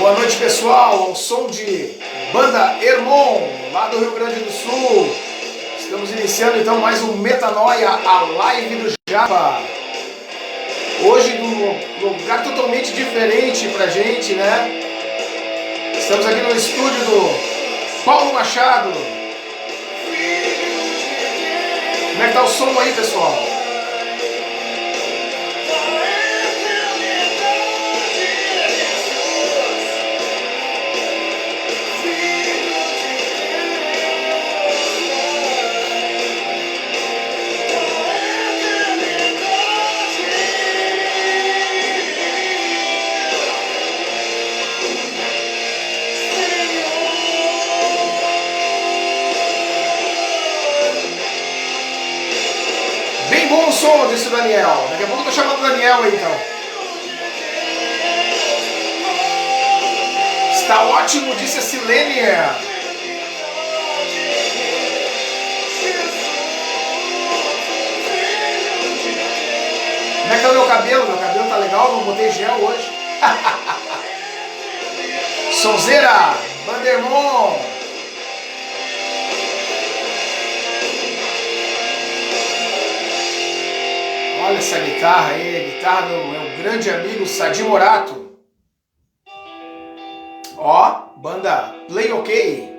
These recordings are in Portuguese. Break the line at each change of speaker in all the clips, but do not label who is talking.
Boa noite, pessoal, ao som de Banda Hermon, lá do Rio Grande do Sul. Estamos iniciando então mais um Metanoia, a live do Japa. Hoje num lugar totalmente diferente pra gente, né? Estamos aqui no estúdio do Paulo Machado. Como é que tá o som aí, pessoal? Bom som, disse o Daniel. Daqui a pouco eu tô chamando o Daniel aí, então. Está ótimo, disse a Silênia. Como é que é o meu cabelo? Meu cabelo tá legal, não botei gel hoje. Sonzeira, Bandermon. Olha essa guitarra aí, a guitarra do meu grande amigo Sadi Morato. Ó, banda Play OK.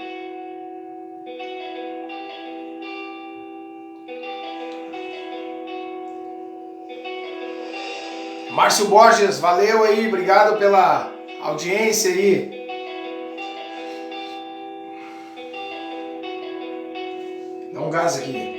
Márcio Borges, valeu aí, obrigado pela audiência aí. Dá um gás aqui.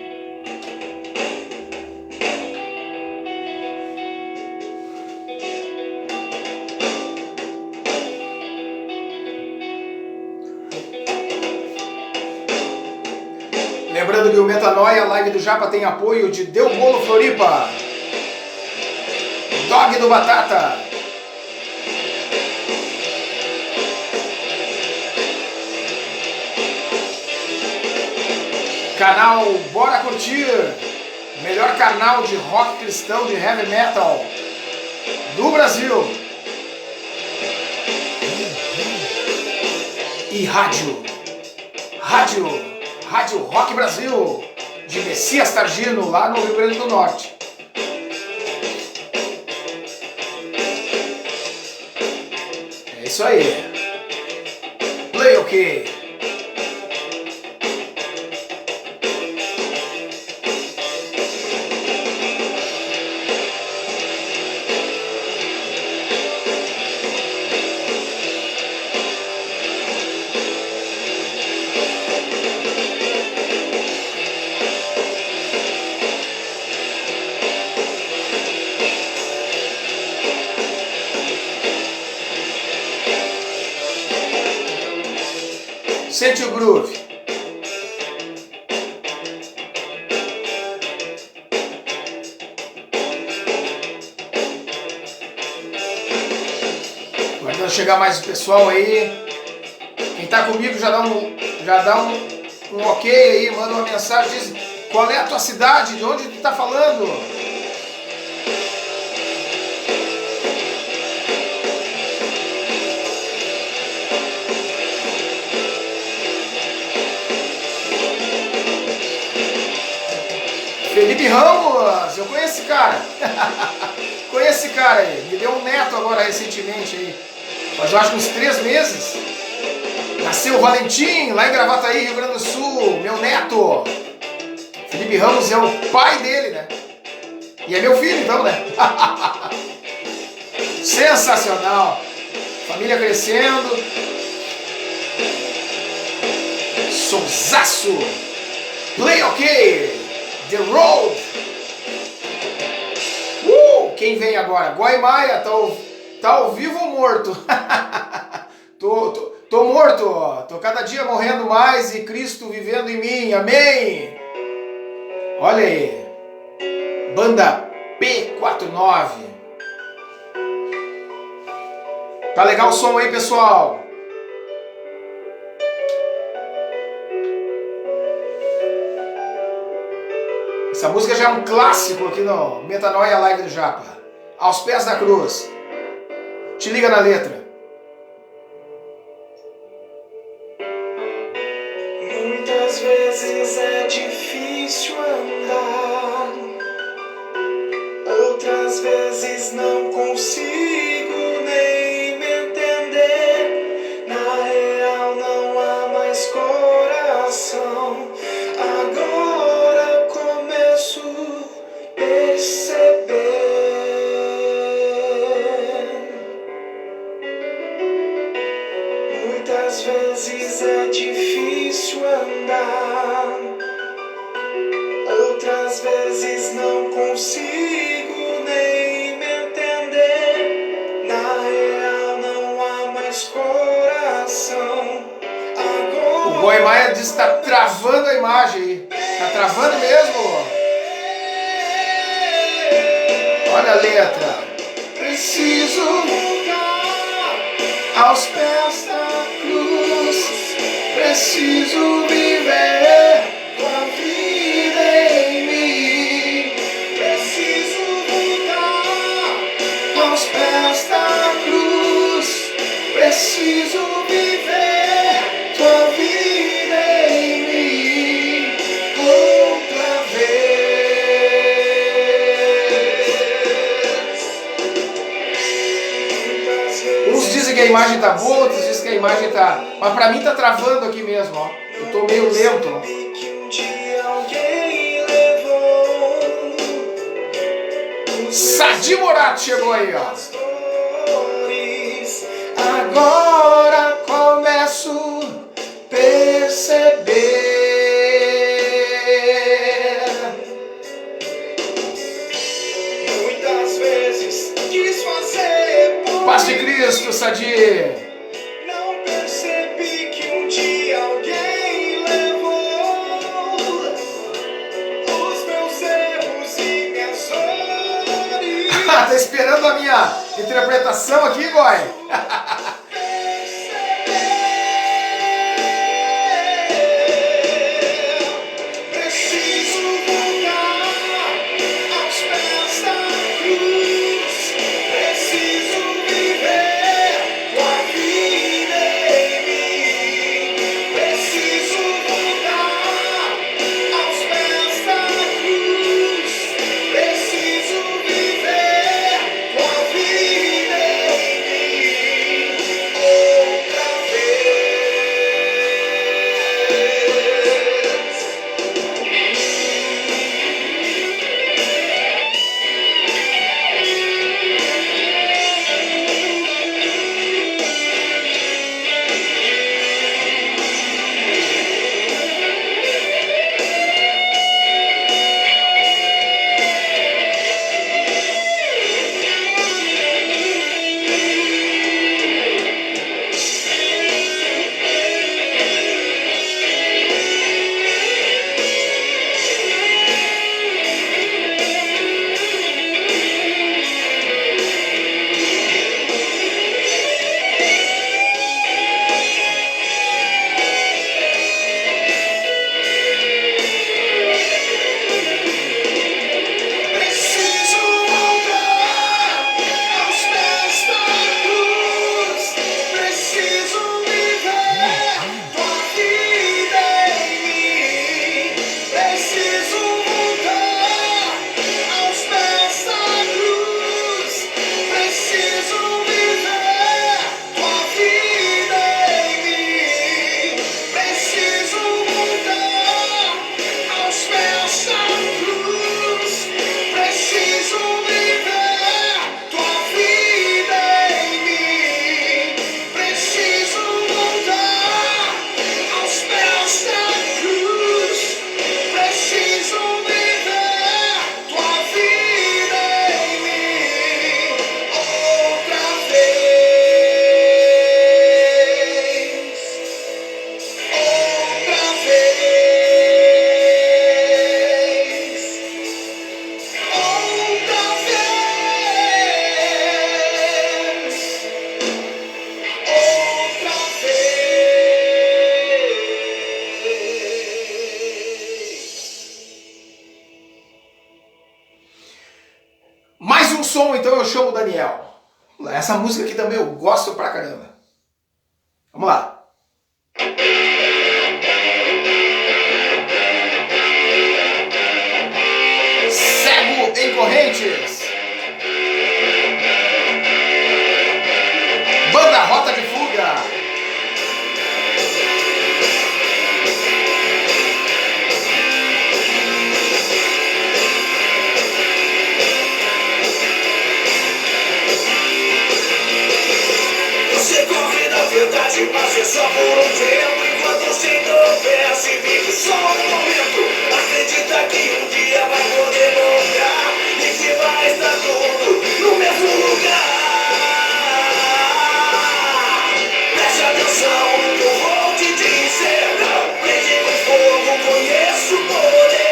Lembrando que o Metanoia, a live do Japa, tem apoio de Deu Bolo Floripa, Dog do Batata, canal Bora Curtir, melhor canal de rock cristão, de heavy metal do Brasil, e Rádio Rock Brasil, de Messias Targino, lá no Rio Grande do Norte. É isso aí. Play OK. Sente o groove. Aguardando chegar mais o pessoal aí. Quem tá comigo já dá um ok aí, manda uma mensagem, diz qual é a tua cidade, de onde tu tá falando. Felipe Ramos, eu conheço esse cara. Conheço esse cara aí. Me deu um neto agora recentemente aí. Mas eu acho que uns 3 meses. Nasceu o Valentim, lá em Gravataí, Rio Grande do Sul. Meu neto. Felipe Ramos é o pai dele, né? E é meu filho, então, né? Sensacional. Família crescendo. Sonsaço. Play OK. The Road. Quem vem agora? Guaimaia, tá ao vivo ou morto? tô morto, ó. Tô cada dia morrendo mais e Cristo vivendo em mim. Amém. Olha aí. Banda P49. Tá legal o som aí, pessoal? Essa música já é um clássico aqui no Metanoia Live do Japa. Aos pés da cruz. Te liga na letra.
Às vezes é difícil andar, outras vezes não consigo nem me entender. Na real não há mais coração. Agora
O Boy Maia diz que tá travando a imagem aí. Tá travando mesmo? Olha a letra. Preciso voltar aos pés da cruz. Preciso viver tua vida em mim. Preciso voltar aos pés da cruz. Preciso viver tua vida em mim outra vez. Uns dizem que a imagem tá boa, outros dizem que a imagem tá... Mas pra mim tá travando aqui mesmo, ó. Eu tô meio lento, ó. Sadi Morato chegou aí, ó. Agora começo a perceber.
Muitas vezes quis fazer por
Paz de Cristo, Sadi.
não percebi que um dia alguém levou os meus erros e minhas dores.
Tá esperando a minha interpretação aqui, Goi?
Preciso voltar aos pés da cruz. Preciso viver tua vida em mim. Preciso voltar aos pés da cruz. Preciso viver tua vida em mim outra vez. Preciso voltar aos pés da cruz. Preciso viver tua vida em mim. Preciso voltar aos pés da cruz. Preciso viver tua vida em mim. Preciso voltar aos pés da cruz. Preciso viver tua vida em mim. Preciso voltar aos pés da cruz. Preciso viver tua vida em mim outra vez. Outra vez. Outra vez, outra vez.
Mais um som, então eu chamo o Daniel. Essa música aqui também eu gosto pra caramba. Vamos lá. Cego em Correntes. Banda Rota de Fuga.
Você corre da violência. verdade, mas é só por um tempo. Enquanto se tropeça e vive só um momento. Acredita que um dia vai poder voltar e que vai estar tudo no mesmo lugar. Preste atenção no que eu vou te dizer. Brinque com fogo, conheço o poder.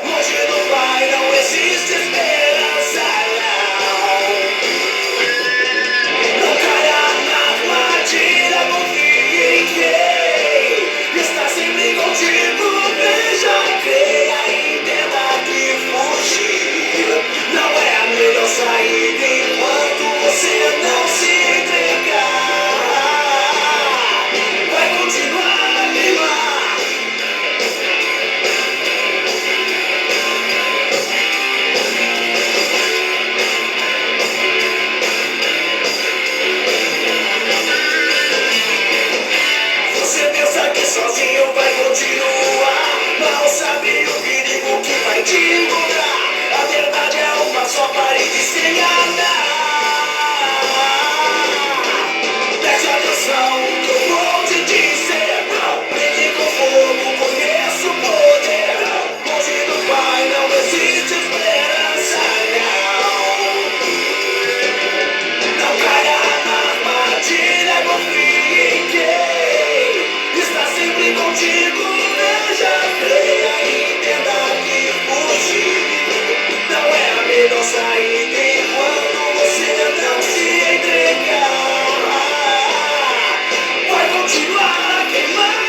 Longe do Pai não existe esperança, não caia na armadilha, confie em quem está sempre contigo. Veja, creia e entenda que fugir não é a melhor saída enquanto você não se entregar. Vai continuar a queimar. Você pensa que sozinho vai continuar, mal sabe o perigo que vai te encontrar. A verdade é uma só parede sem andar. Preste atenção no que eu vou te dizer. Brinque com fogo, conheço o poder. Longe do Pai não existe esperança, não caia na armadilha, confie em quem está sempre contigo. Veja, creia e entenda que fugir não é a melhor saída enquanto você não se entregar. Vai continuar a queimar.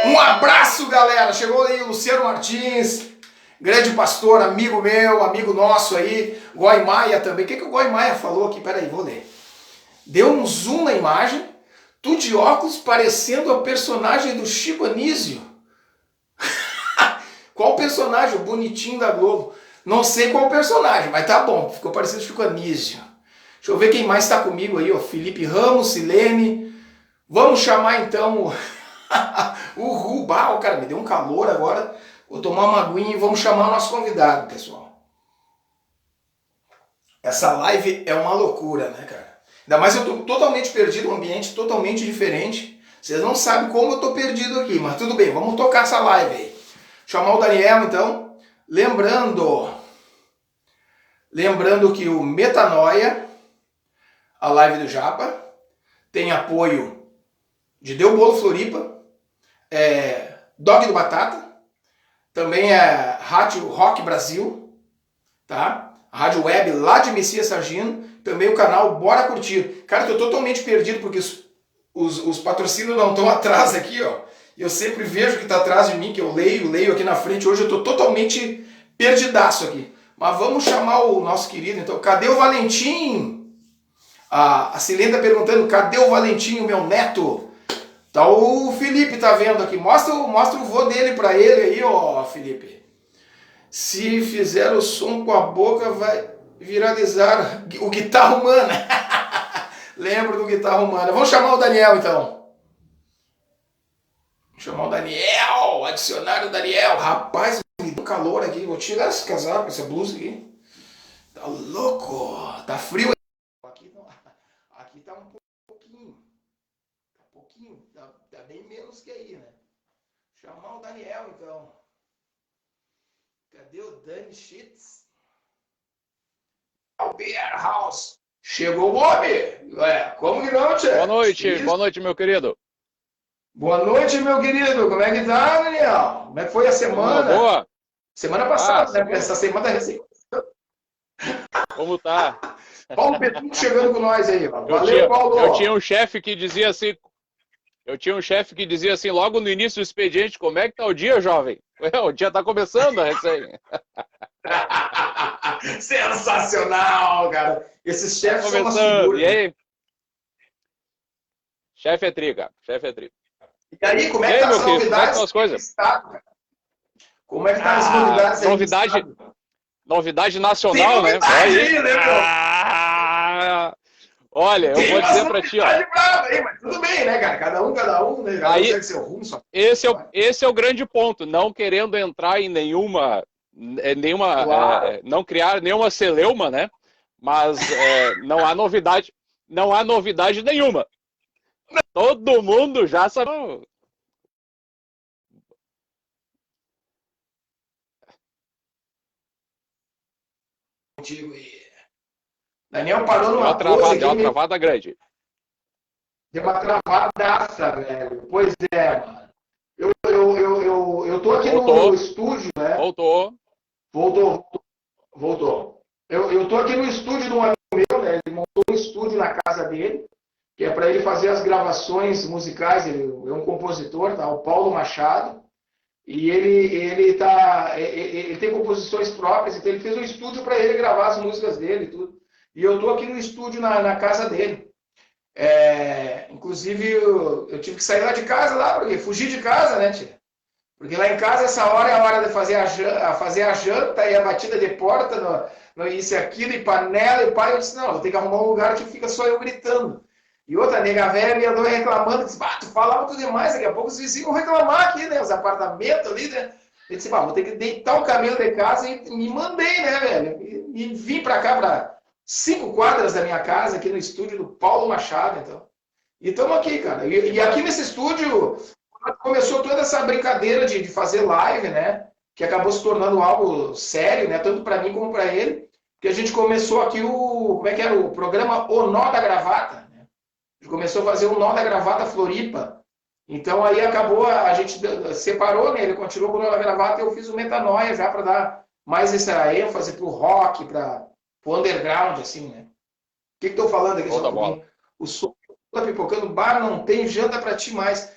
Um abraço, galera. Chegou aí o Luciano Martins, grande pastor, amigo meu, amigo nosso aí. Goi Maia também. O que o Goi Maia falou aqui? Peraí, vou ler. Deu um zoom na imagem. Tu de óculos parecendo a personagem do Chico Anísio. Qual personagem? O bonitinho da Globo. Não sei qual personagem, mas tá bom. Ficou parecendo o Chico Anísio. Deixa eu ver quem mais está comigo aí, ó. Felipe Ramos, Silene. Vamos chamar então o Rubal, cara, me deu um calor agora. Vou tomar uma aguinha e vamos chamar o nosso convidado, pessoal. Essa live é uma loucura, né, cara? Ainda mais eu tô totalmente perdido, um ambiente totalmente diferente. Vocês não sabem como eu tô perdido aqui, mas tudo bem, vamos tocar essa live aí. Chamar o Daniel, então. Lembrando que o Metanoia, a live do Japa, tem apoio de Deu Bolo Floripa, Dog do Batata, também é Rádio Rock Brasil, tá? A rádio web lá de Messias Sargino, também o canal Bora Curtir. Cara, eu tô totalmente perdido porque os patrocínios não estão atrás aqui, ó. Eu sempre vejo que tá atrás de mim, que eu leio aqui na frente. Hoje eu tô totalmente perdidaço aqui. Mas vamos chamar o nosso querido, então. Cadê o Valentim? A Silene tá perguntando, cadê o Valentim, o meu neto? Tá, o Felipe tá vendo aqui. Mostra o vô dele pra ele aí, ó, Felipe. Se fizer o som com a boca, vai viralizar o Guitarra Humana. Lembro do Guitarra Humana. Vamos chamar o Daniel, então. Vamos chamar o Daniel. Adicionar o Daniel. Rapaz, me deu calor aqui. Vou tirar esse casaco, essa blusa aqui. Tá louco. Tá frio. Aqui tá um pouquinho. Tá bem menos que aí, né? Chamar o Daniel, então. Cadê o Dani Schitz? O Beer House. Chegou o homem! Como que não, tchê?
Boa noite, meu querido.
Boa noite, meu querido. Como é que tá, Daniel? Como é que foi a semana?
Boa.
Semana passada, né? Porque essa semana recém.
Como tá?
Paulo Petucco chegando com nós aí. Valeu, Paulo.
Eu tinha um chefe que dizia assim, logo no início do expediente, como é que tá o dia, jovem? O dia tá começando, recém.
Sensacional, cara. Esses chefes são umas figuras.
E aí? Chefe é tri, cara. Chefe é tri.
E aí, como é que tá as novidades?
Como é que estão as coisas?
Como é que tá as novidades aí?
Novidade nacional, né?
Aí, né,
olha, eu vou dizer pra ti, ó.
Aí, mas tudo bem, né, cara? Cada um, né? Cada um segue seu rumo, só.
Esse é o grande ponto. Não querendo entrar em nenhuma
Claro.
não criar nenhuma celeuma, né? Mas não há novidade nenhuma. Todo mundo já sabe.
Contigo aí. Daniel parou numa
Deu uma travada grande.
Deu uma travadaça, velho. Pois é, mano. Eu tô aqui no estúdio, né?
Voltou.
Eu tô aqui no estúdio de um amigo meu, né? Ele montou um estúdio na casa dele, que é para ele fazer as gravações musicais. Ele é um compositor, tá? O Paulo Machado. E ele tem composições próprias, então ele fez um estúdio para ele gravar as músicas dele e tudo. E eu tô aqui no estúdio na casa dele. Inclusive, eu tive que sair lá de casa, porque fugir de casa, né, tia? Porque lá em casa, essa hora é a hora de fazer a janta e a batida de porta, isso e aquilo, e panela, e pai. Eu disse, não, vou ter que arrumar um lugar que fica só eu gritando. E outra nega velha me andou reclamando, disse, tu falava tudo demais, daqui a pouco os vizinhos vão reclamar aqui, né? Os apartamentos ali, né? Eu disse, vou ter que deitar o camelo de casa e me mandei, né, velho? E vim pra cá, pra 5 quadras da minha casa, aqui no estúdio do Paulo Machado, então. E estamos aqui, cara. E aqui nesse estúdio começou toda essa brincadeira de fazer live, né? Que acabou se tornando algo sério, né? Tanto para mim como para ele. Que a gente começou aqui como é que era? O programa O Nó da Gravata. Né? A gente começou a fazer o Nó da Gravata Floripa. Então aí acabou, a gente separou, né? Ele continuou com o Nó da Gravata e eu fiz o Metanoia já para dar mais essa ênfase pro rock, para o underground, assim, né? O que estou falando aqui? O som tá pipocando, bar não tem janta para ti mais.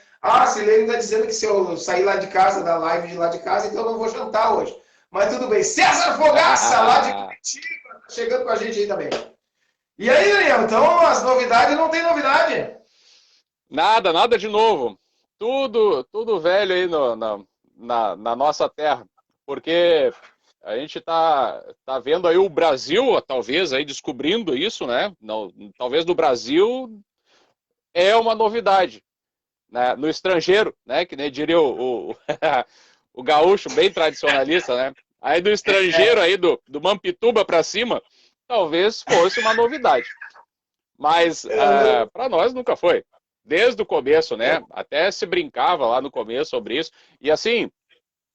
Silene está dizendo que se eu sair lá de casa, da live de lá de casa, então eu não vou jantar hoje. Mas tudo bem. César Fogaça, lá de Curitiba, chegando com a gente aí também. E aí, Daniel, então as novidades não tem novidade?
Nada de novo. Tudo velho aí na nossa terra. Porque a gente tá vendo aí o Brasil, talvez, aí descobrindo isso, né? Talvez no Brasil é uma novidade. Né? No estrangeiro, né? Que nem diria o gaúcho bem tradicionalista, né? Aí do estrangeiro, aí do Mampituba para cima, talvez fosse uma novidade. Mas para nós nunca foi. Desde o começo, né? Até se brincava lá no começo sobre isso. E assim,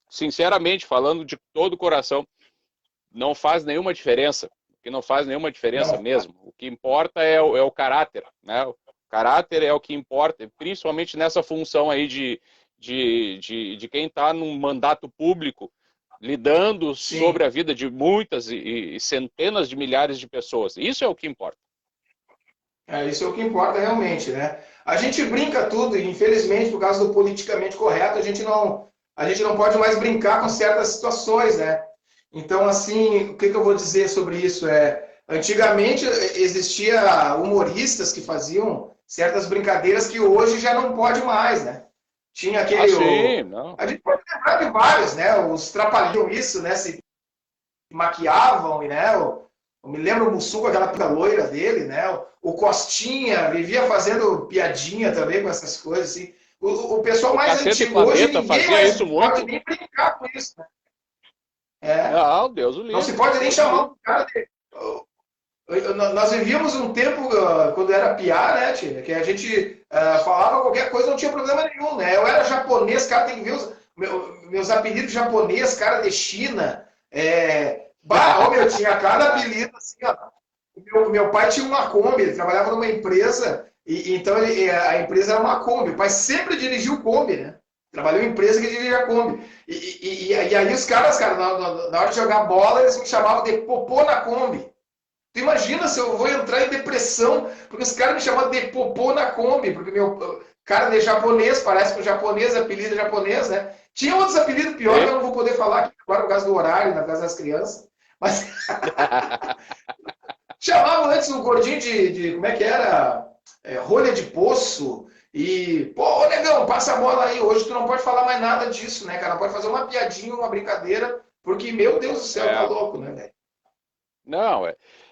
sinceramente, falando de todo o coração, não faz nenhuma diferença. Que não faz nenhuma diferença mesmo. O que importa é o caráter, né? O caráter é o que importa, principalmente nessa função aí de quem está num mandato público, lidando sobre a vida de muitas e centenas de milhares de pessoas. Isso é o que importa.
Isso é o que importa realmente, né? A gente brinca tudo, e infelizmente, por causa do politicamente correto, a gente não pode mais brincar com certas situações, né? Então, assim, o que eu vou dizer sobre isso? Antigamente existia humoristas que faziam certas brincadeiras que hoje já não pode mais, né? Tinha aquele... A gente pode lembrar de vários, né? Os trapalhões isso, né? Se maquiavam, né? Eu me lembro o Mussum com aquela pica loira dele, né? O Costinha vivia fazendo piadinha também com essas coisas, assim. O pessoal mais antigo hoje, ninguém mais pode nem brincar com isso, né?
Não, Deus o livre.
Não se pode nem chamar o cara de... Nós vivíamos um tempo, quando era piá, né, tia, que a gente falava qualquer coisa, não tinha problema nenhum, né? Eu era japonês, cara, tem que ver meus apelidos japonês, cara de China. Eu tinha cada apelido assim, ó. Meu pai tinha uma Kombi, ele trabalhava numa empresa, então a empresa era uma Kombi. O pai sempre dirigiu Kombi, né? Trabalhou em empresa que dirigia Kombi. E aí os caras, cara, na hora de jogar bola, eles me chamavam de popô na Kombi. Tu imagina se eu vou entrar em depressão, porque os caras me chamavam de popô na Kombi, porque meu cara de japonês, parece que o japonês, apelido japonês, né? Tinha outros apelidos piores que eu não vou poder falar aqui agora por causa do horário, por causa das crianças. Mas chamavam antes o gordinho como é que era? Rolha de poço. E, pô, ô negão, passa a bola aí. Hoje tu não pode falar mais nada disso, né, cara? Não pode fazer uma piadinha, uma brincadeira, porque, meu Deus do céu, tá louco, né, velho?
Não,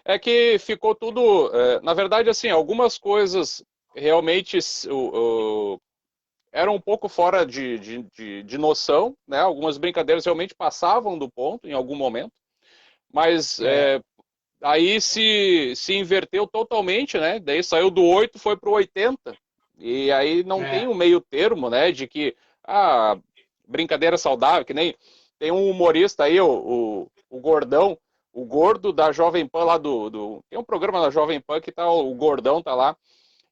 é que ficou tudo. Na verdade, assim, algumas coisas realmente eram um pouco fora de noção, né? Algumas brincadeiras realmente passavam do ponto em algum momento, mas aí se inverteu totalmente, né? Daí saiu do 8, foi pro 80, e aí não tem um meio termo, né? De que, brincadeira saudável, que nem tem um humorista aí, o Gordão, o gordo da Jovem Pan lá tem um programa da Jovem Pan que tá, o Gordão tá lá,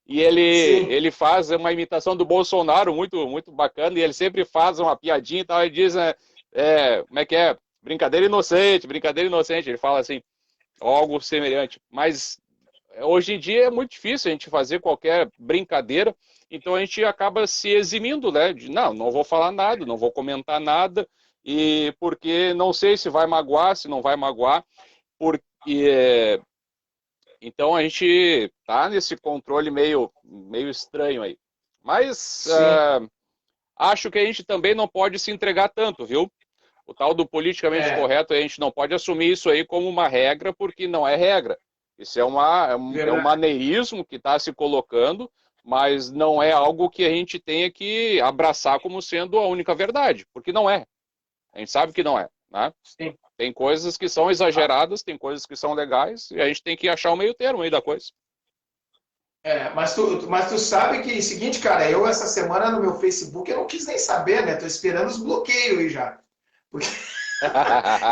e ele faz uma imitação do Bolsonaro muito, muito bacana, e ele sempre faz uma piadinha e tal, e diz, como é que é? Brincadeira inocente, ele fala assim, algo semelhante, mas hoje em dia é muito difícil a gente fazer qualquer brincadeira, então a gente acaba se eximindo, né? Não vou falar nada, não vou comentar nada, e porque não sei se vai magoar, se não vai magoar, porque então a gente tá nesse controle meio estranho aí. Mas acho que a gente também não pode se entregar tanto, viu? O tal do politicamente correto, a gente não pode assumir isso aí como uma regra, porque não é regra. Isso é um maneirismo que está se colocando, mas não é algo que a gente tenha que abraçar como sendo a única verdade, porque não é. A gente sabe que não é, né?
Sim.
Tem coisas que são exageradas, tem coisas que são legais, e a gente tem que achar o meio termo aí da coisa.
Mas tu sabe que, seguinte, cara, eu essa semana no meu Facebook, eu não quis nem saber, né? Tô esperando os bloqueios aí já. Porque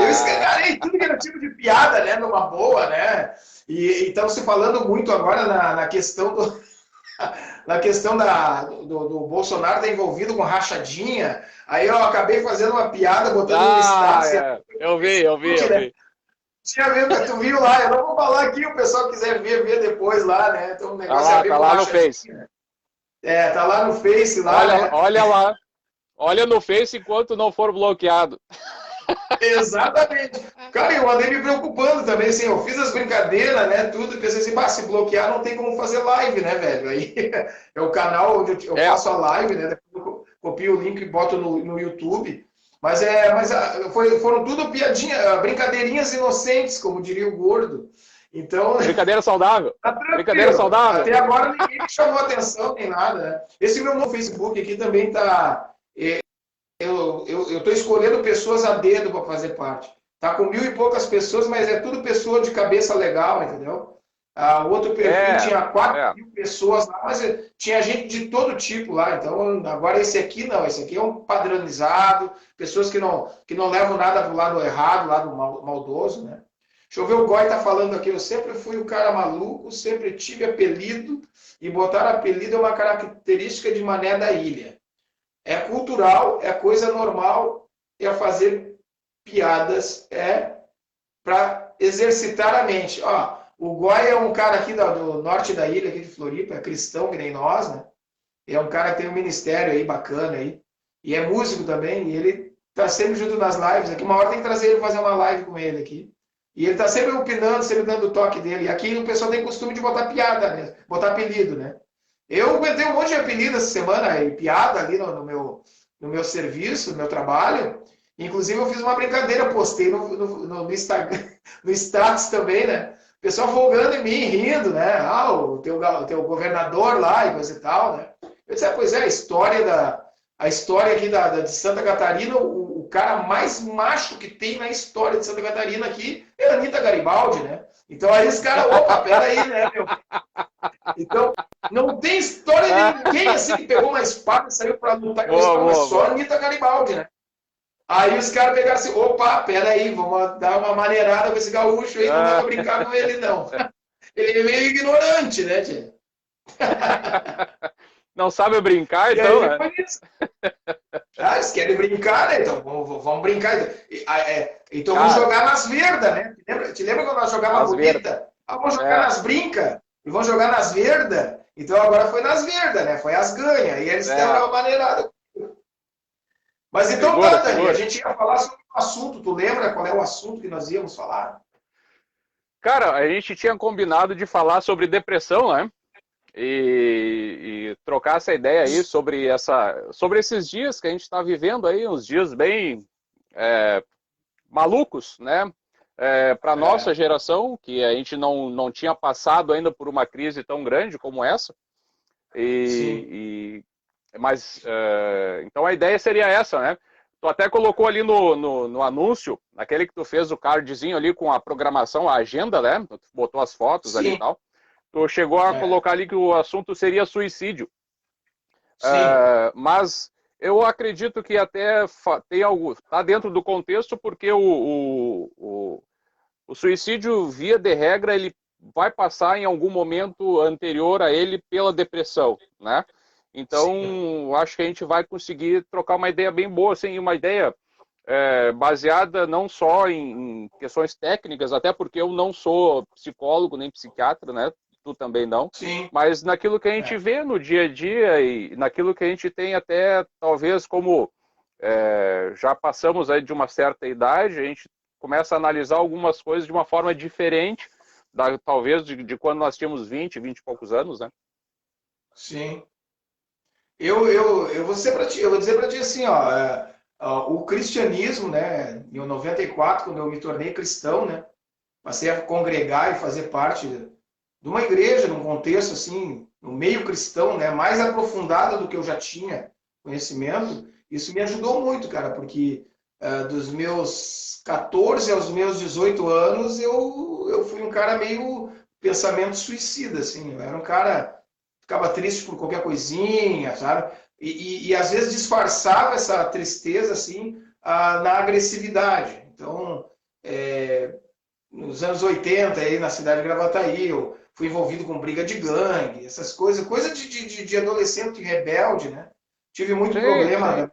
eu escancarei tudo que era tipo de piada, né? Numa boa, né? E então se falando muito agora na questão na questão do Bolsonaro estar envolvido com rachadinha, aí eu acabei fazendo uma piada, botando no status.
Eu vi.
Tinha mesmo, tu viu lá, eu não vou falar aqui, o pessoal quiser ver depois lá, né? Então o negócio é bem
tá lá no Face.
Né? Tá lá no Face lá.
Olha lá. Olha no Face enquanto não for bloqueado.
Exatamente. Cara, eu andei me preocupando também, assim, eu fiz as brincadeiras, né, tudo, e pensei assim, se bloquear não tem como fazer live, né, velho? Aí é o canal onde eu faço a live, né, depois eu copio o link e boto no YouTube, mas foram tudo piadinha, brincadeirinhas inocentes, como diria o Gordo. Então...
Brincadeira saudável.
Tá
brincadeira saudável.
Até agora ninguém me chamou atenção, nem nada, né? Esse meu novo Facebook aqui também tá... Eu estou escolhendo pessoas a dedo para fazer parte. Tá com 1.000 e poucas pessoas, mas é tudo pessoa de cabeça legal, entendeu? O outro perfil tinha 4.000 pessoas lá, mas tinha gente de todo tipo lá. Então, agora esse aqui não, esse aqui é um padronizado, pessoas que não levam nada pro lado errado, lado maldoso, né? Deixa eu ver, o Goi tá falando aqui, eu sempre fui um cara maluco, sempre tive apelido, e botar apelido é uma característica de Mané da Ilha. É cultural, é coisa normal, é fazer piadas, para exercitar a mente. O Goi é um cara aqui do norte da ilha, aqui de Floripa, é cristão que nem nós, né? É um cara que tem um ministério aí bacana aí, e é músico também, e ele tá sempre junto nas lives aqui. Uma hora tem que trazer ele fazer uma live com ele aqui. E ele tá sempre opinando, sempre dando o toque dele. E aqui o pessoal tem costume de botar piada mesmo, botar apelido, né? Eu inventei um monte de apelido essa semana, e piada ali no meu serviço, no meu trabalho. Inclusive, eu fiz uma brincadeira, postei no Instagram, no status também, né? O pessoal folgando em mim, rindo, né? O teu governador lá e coisa e tal, né? Eu disse, pois é, a história aqui de Santa Catarina, o cara mais macho que tem na história de Santa Catarina aqui é a Anitta Garibaldi, né? Então aí os caras, opa, peraí, né, meu? Então, não tem história de ninguém assim que pegou uma espada e saiu pra lutar com a espada, só a Anitta Garibaldi, né? Aí os caras pegaram assim, opa, peraí, vamos dar uma maneirada com esse gaúcho aí, não dá pra brincar com ele, não. Ele é meio ignorante, né, tia?
Não sabe brincar,
E aí
então, né?
foi isso. Ah, eles querem brincar, né? Então vamos brincar. Então vamos
Cara,
jogar nas verdas, né? Te lembra quando nós jogávamos
nas verdes.
bolita? Ah, vamos jogar
É,
nas brincas e vamos jogar nas verdas. Então agora foi nas verdas, né? Foi as ganhas. E eles deram
é,
uma maneirada. Mas então tá,
segura,
Dani, a
segura.
gente ia falar sobre o assunto. Tu lembra qual é o assunto que nós íamos falar?
Cara, a gente tinha combinado de falar sobre depressão, né? E trocar essa ideia aí sobre esses dias que a gente está vivendo aí, uns dias bem malucos, né? Para
É,
nossa geração, que a gente não tinha passado ainda por uma crise tão grande como essa.
sim,
Mas, então a ideia seria essa, né? Tu até colocou ali no anúncio, naquele que tu fez o cardzinho ali com a programação, a agenda, né? Tu botou as fotos ali e
sim,
tal. Tu chegou a
é,
colocar ali que o assunto seria suicídio.
sim,
Mas eu acredito que até tem algo, tá dentro do contexto, porque o suicídio, via de regra, ele vai passar em algum momento anterior a ele pela depressão, né?
sim,
Então, acho que a gente vai conseguir trocar uma ideia bem boa, assim, uma ideia baseada não só em questões técnicas, até porque eu não sou psicólogo nem psiquiatra, né? Tu também não,
sim,
mas naquilo que a gente
é,
vê no dia a dia e naquilo que a gente tem até, talvez, como já passamos aí de uma certa idade, a gente começa a analisar algumas coisas de uma forma diferente, talvez de quando nós tínhamos 20 e poucos anos, né?
sim. Eu vou dizer para ti, eu vou dizer para ti assim, ó, o cristianismo, né, em 94, quando eu me tornei cristão, né, passei a congregar e fazer parte de uma igreja, num contexto assim, no meio cristão, né, mais aprofundado do que eu já tinha conhecimento. Isso me ajudou muito, cara, porque dos meus 14 aos meus 18 anos eu fui um cara meio pensamento suicida, assim, eu era um cara ficava triste por qualquer coisinha, sabe? E às vezes disfarçava essa tristeza assim na agressividade. Então, nos anos 80, aí na cidade de Gravataí, eu fui envolvido com briga de gangue, essas coisas, coisa de adolescente rebelde, né? Tive muito
Sim, sim.
problema,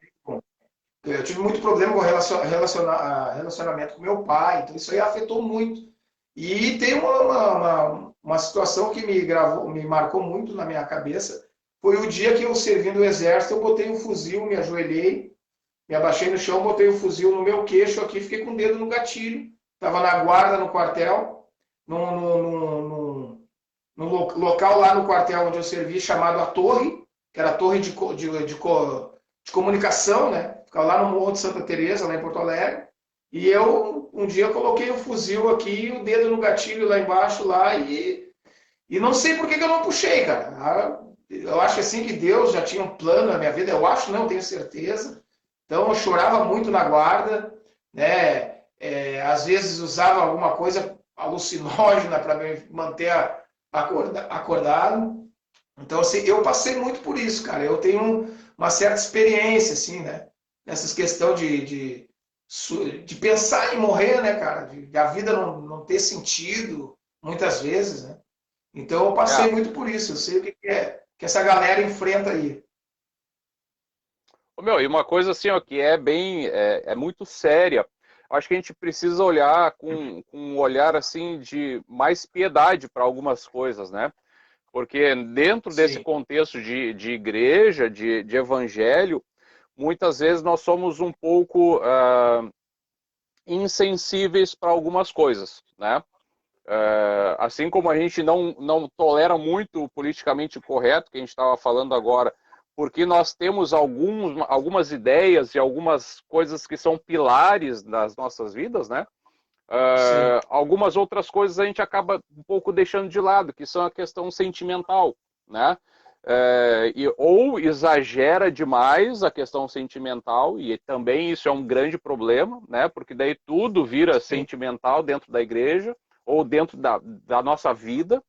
eu tive muito problema com relacionamento com meu pai, então isso aí afetou muito. E tem uma situação que me marcou muito na minha cabeça, foi o dia que eu servindo o exército, eu botei um fuzil, me ajoelhei, me abaixei no chão, botei o fuzil no meu queixo aqui, fiquei com o dedo no gatilho, estava na guarda no quartel, num local lá no quartel onde eu servi, chamado A Torre, que era a torre de comunicação, né? Ficava lá no Morro de Santa Teresa, lá em Porto Alegre. E eu, um dia, coloquei o fuzil aqui, o dedo no gatilho lá embaixo, lá, e não sei por que eu não puxei, cara. Eu acho assim que Deus já tinha um plano na minha vida, eu acho, não, tenho certeza. Então eu chorava muito na guarda, né? Às vezes usava alguma coisa alucinógena para me manter acordado. Então, assim, eu passei muito por isso, cara. Eu tenho uma certa experiência, assim, né? Nessas questões de pensar em morrer, né, cara? De a vida não ter sentido, muitas vezes, né? Então, eu
É.
passei muito por isso. Eu sei o que que essa galera enfrenta aí.
Ô, meu, e uma coisa assim, ó, que é muito séria. Acho que a gente precisa olhar com um olhar assim de mais piedade para algumas coisas, né? Porque dentro desse
Sim,
contexto de igreja, de evangelho, muitas vezes nós somos um pouco insensíveis para algumas coisas, né? Assim como a gente não tolera muito o politicamente correto, que a gente estava falando agora, porque nós temos algumas ideias e algumas coisas que são pilares das nossas vidas, né?
sim,
Algumas outras coisas a gente acaba um pouco deixando de lado, que são a questão sentimental, né? Ou exagera demais a questão sentimental, e também isso é um grande problema, né? Porque daí tudo vira
sim,
sentimental dentro da igreja, ou dentro da nossa vida,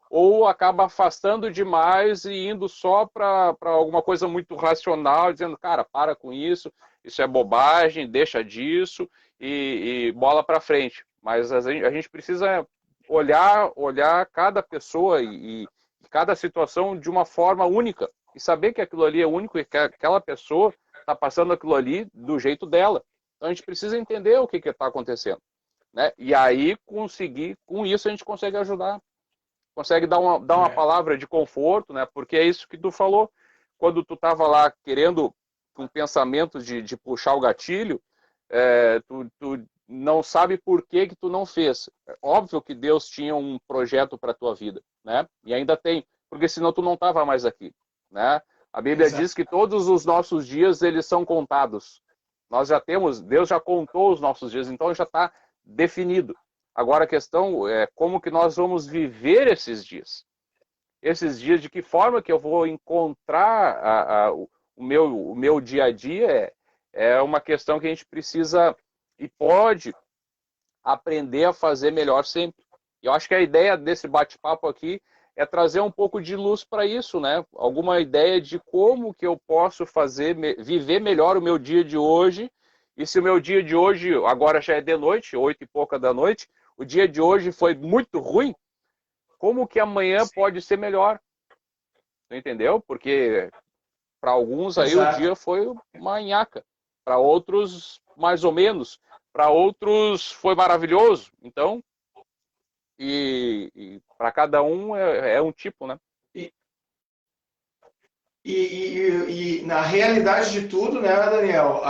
ou acaba afastando demais e indo só para alguma coisa muito racional, dizendo, cara, para com isso é bobagem, deixa disso e bola para frente. Mas a gente precisa olhar cada pessoa e cada situação de uma forma única e saber que aquilo ali é único e que aquela pessoa está passando aquilo ali do jeito dela. Então a gente precisa entender o que está acontecendo, né? E aí conseguir, com isso a gente consegue ajudar, consegue dar uma palavra de conforto, né? Porque é isso que tu falou, quando tu estava lá querendo, com pensamento de puxar o gatilho, tu não sabe por que tu não fez. É óbvio que Deus tinha um projeto para a tua vida, né? E ainda tem, porque senão tu não estava mais aqui, né? A Bíblia diz que todos os nossos dias eles são contados. Nós já temos, Deus já contou os nossos dias, então já está definido. Agora a questão é como que nós vamos viver esses dias. Esses dias, de que forma que eu vou encontrar o meu dia a dia é uma questão que a gente precisa e pode aprender a fazer melhor sempre. Eu acho que a ideia desse bate-papo aqui é trazer um pouco de luz para isso, né? Alguma ideia de como que eu posso viver melhor o meu dia de hoje. E se o meu dia de hoje, agora já é de noite, 8 e pouca da noite, o dia de hoje foi muito ruim, como que amanhã pode ser melhor? Entendeu? Porque para alguns aí o dia foi uma nhaca, para outros mais ou menos, para outros foi maravilhoso. Então, e para cada um é um tipo, né?
E na realidade de tudo, né, Daniel?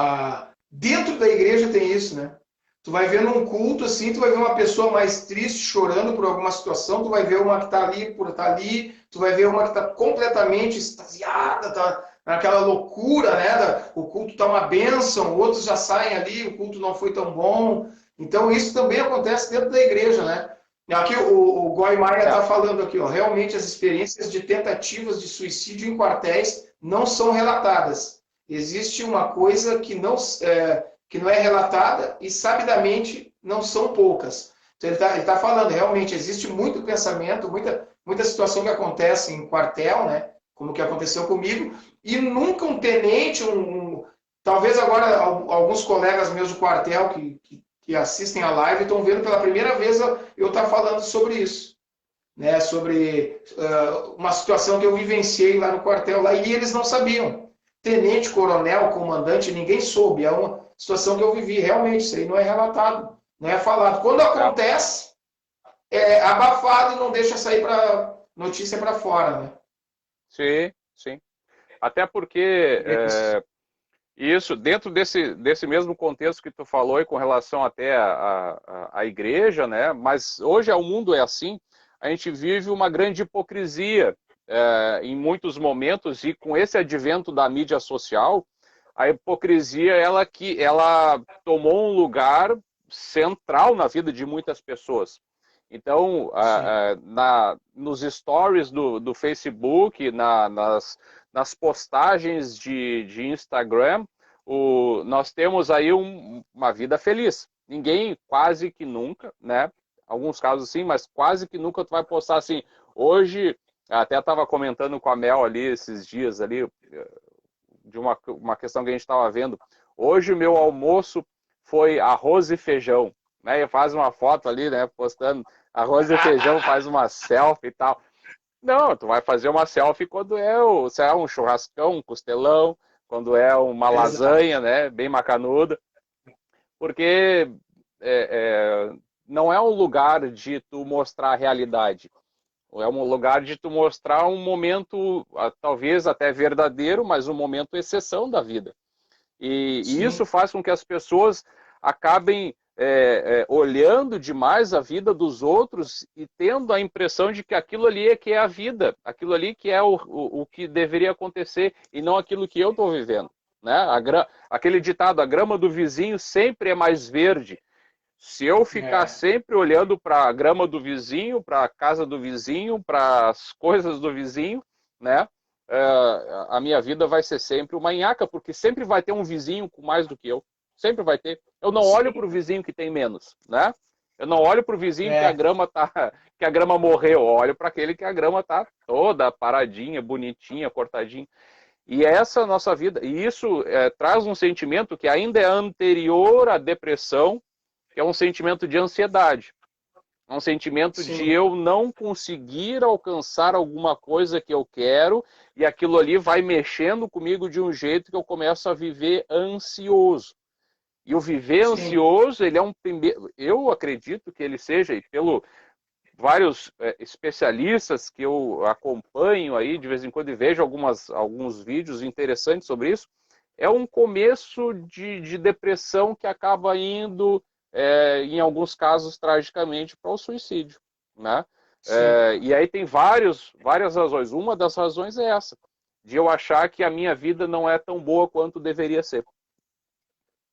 Dentro da igreja tem isso, né? Tu vai ver num culto assim, tu vai ver uma pessoa mais triste, chorando por alguma situação, tu vai ver uma que tá ali por estar ali, tu vai ver uma que tá completamente extasiada, tá naquela loucura, né? O culto tá uma bênção, outros já saem ali, o culto não foi tão bom. Então isso também acontece dentro da igreja, né? Aqui o Goi Maia está falando aqui, ó, realmente as experiências de tentativas de suicídio em quartéis não são relatadas. Existe uma coisa que não é relatada e sabidamente não são poucas. Então ele tá falando, realmente existe muito pensamento, muita situação que acontece em quartel, né? Como que aconteceu comigo, e nunca um tenente, talvez agora alguns colegas meus do quartel que assistem a live estão vendo pela primeira vez eu estar falando sobre isso, né? Sobre uma situação que eu vivenciei lá no quartel, lá, e eles não sabiam. Tenente, coronel, comandante, ninguém soube. É uma situação que eu vivi, realmente, isso aí não é relatado, não é falado. Quando acontece, é abafado e não deixa sair para notícia para fora, né?
Sim, sim. Até porque isso, dentro desse mesmo contexto que tu falou e com relação até à igreja, né? Mas hoje o mundo é assim, a gente vive uma grande hipocrisia em muitos momentos, e com esse advento da mídia social, a hipocrisia ela tomou um lugar central na vida de muitas pessoas. Então, nos stories do Facebook, nas postagens de Instagram, nós temos aí uma vida feliz. Ninguém, quase que nunca, né? Alguns casos sim, mas quase que nunca tu vai postar assim. Hoje, até estava comentando com a Mel ali esses dias ali, de uma questão que a gente estava vendo. Hoje o meu almoço foi arroz e feijão, né? E faz uma foto ali, né? Postando arroz e feijão, faz uma selfie e tal. Não, tu vai fazer uma selfie quando é um churrascão, um costelão, quando é uma lasanha, né? Bem macanuda. Porque não é um lugar de tu mostrar a realidade. É um lugar de tu mostrar um momento, talvez até verdadeiro, mas um momento exceção da vida. E isso faz com que as pessoas acabem olhando demais a vida dos outros e tendo a impressão de que aquilo ali é que é a vida, aquilo ali que é o que deveria acontecer e não aquilo que eu estou vivendo, né? Aquele ditado, a grama do vizinho sempre é mais verde. Se eu ficar sempre olhando para a grama do vizinho, para a casa do vizinho, para as coisas do vizinho, né? A minha vida vai ser sempre uma nhaca, porque sempre vai ter um vizinho com mais do que eu. Sempre vai ter. Eu não olho para o vizinho que tem menos, né? Eu não olho para o vizinho que a grama morreu. Eu olho para aquele que a grama tá toda paradinha, bonitinha, cortadinha. E essa é a nossa vida. E isso traz um sentimento que ainda é anterior à depressão, que é um sentimento de ansiedade. É um sentimento de
sim,
eu não conseguir alcançar alguma coisa que eu quero e aquilo ali vai mexendo comigo de um jeito que eu começo a viver ansioso. E o viver
sim,
ansioso, ele é um primeiro, eu acredito que ele seja, e pelo vários especialistas que eu acompanho aí de vez em quando e vejo alguns vídeos interessantes sobre isso, é um começo de depressão que acaba indo, em alguns casos, tragicamente, para o suicídio, né?
sim,
E aí tem várias razões. Uma das razões é essa, de eu achar que a minha vida não é tão boa quanto deveria ser.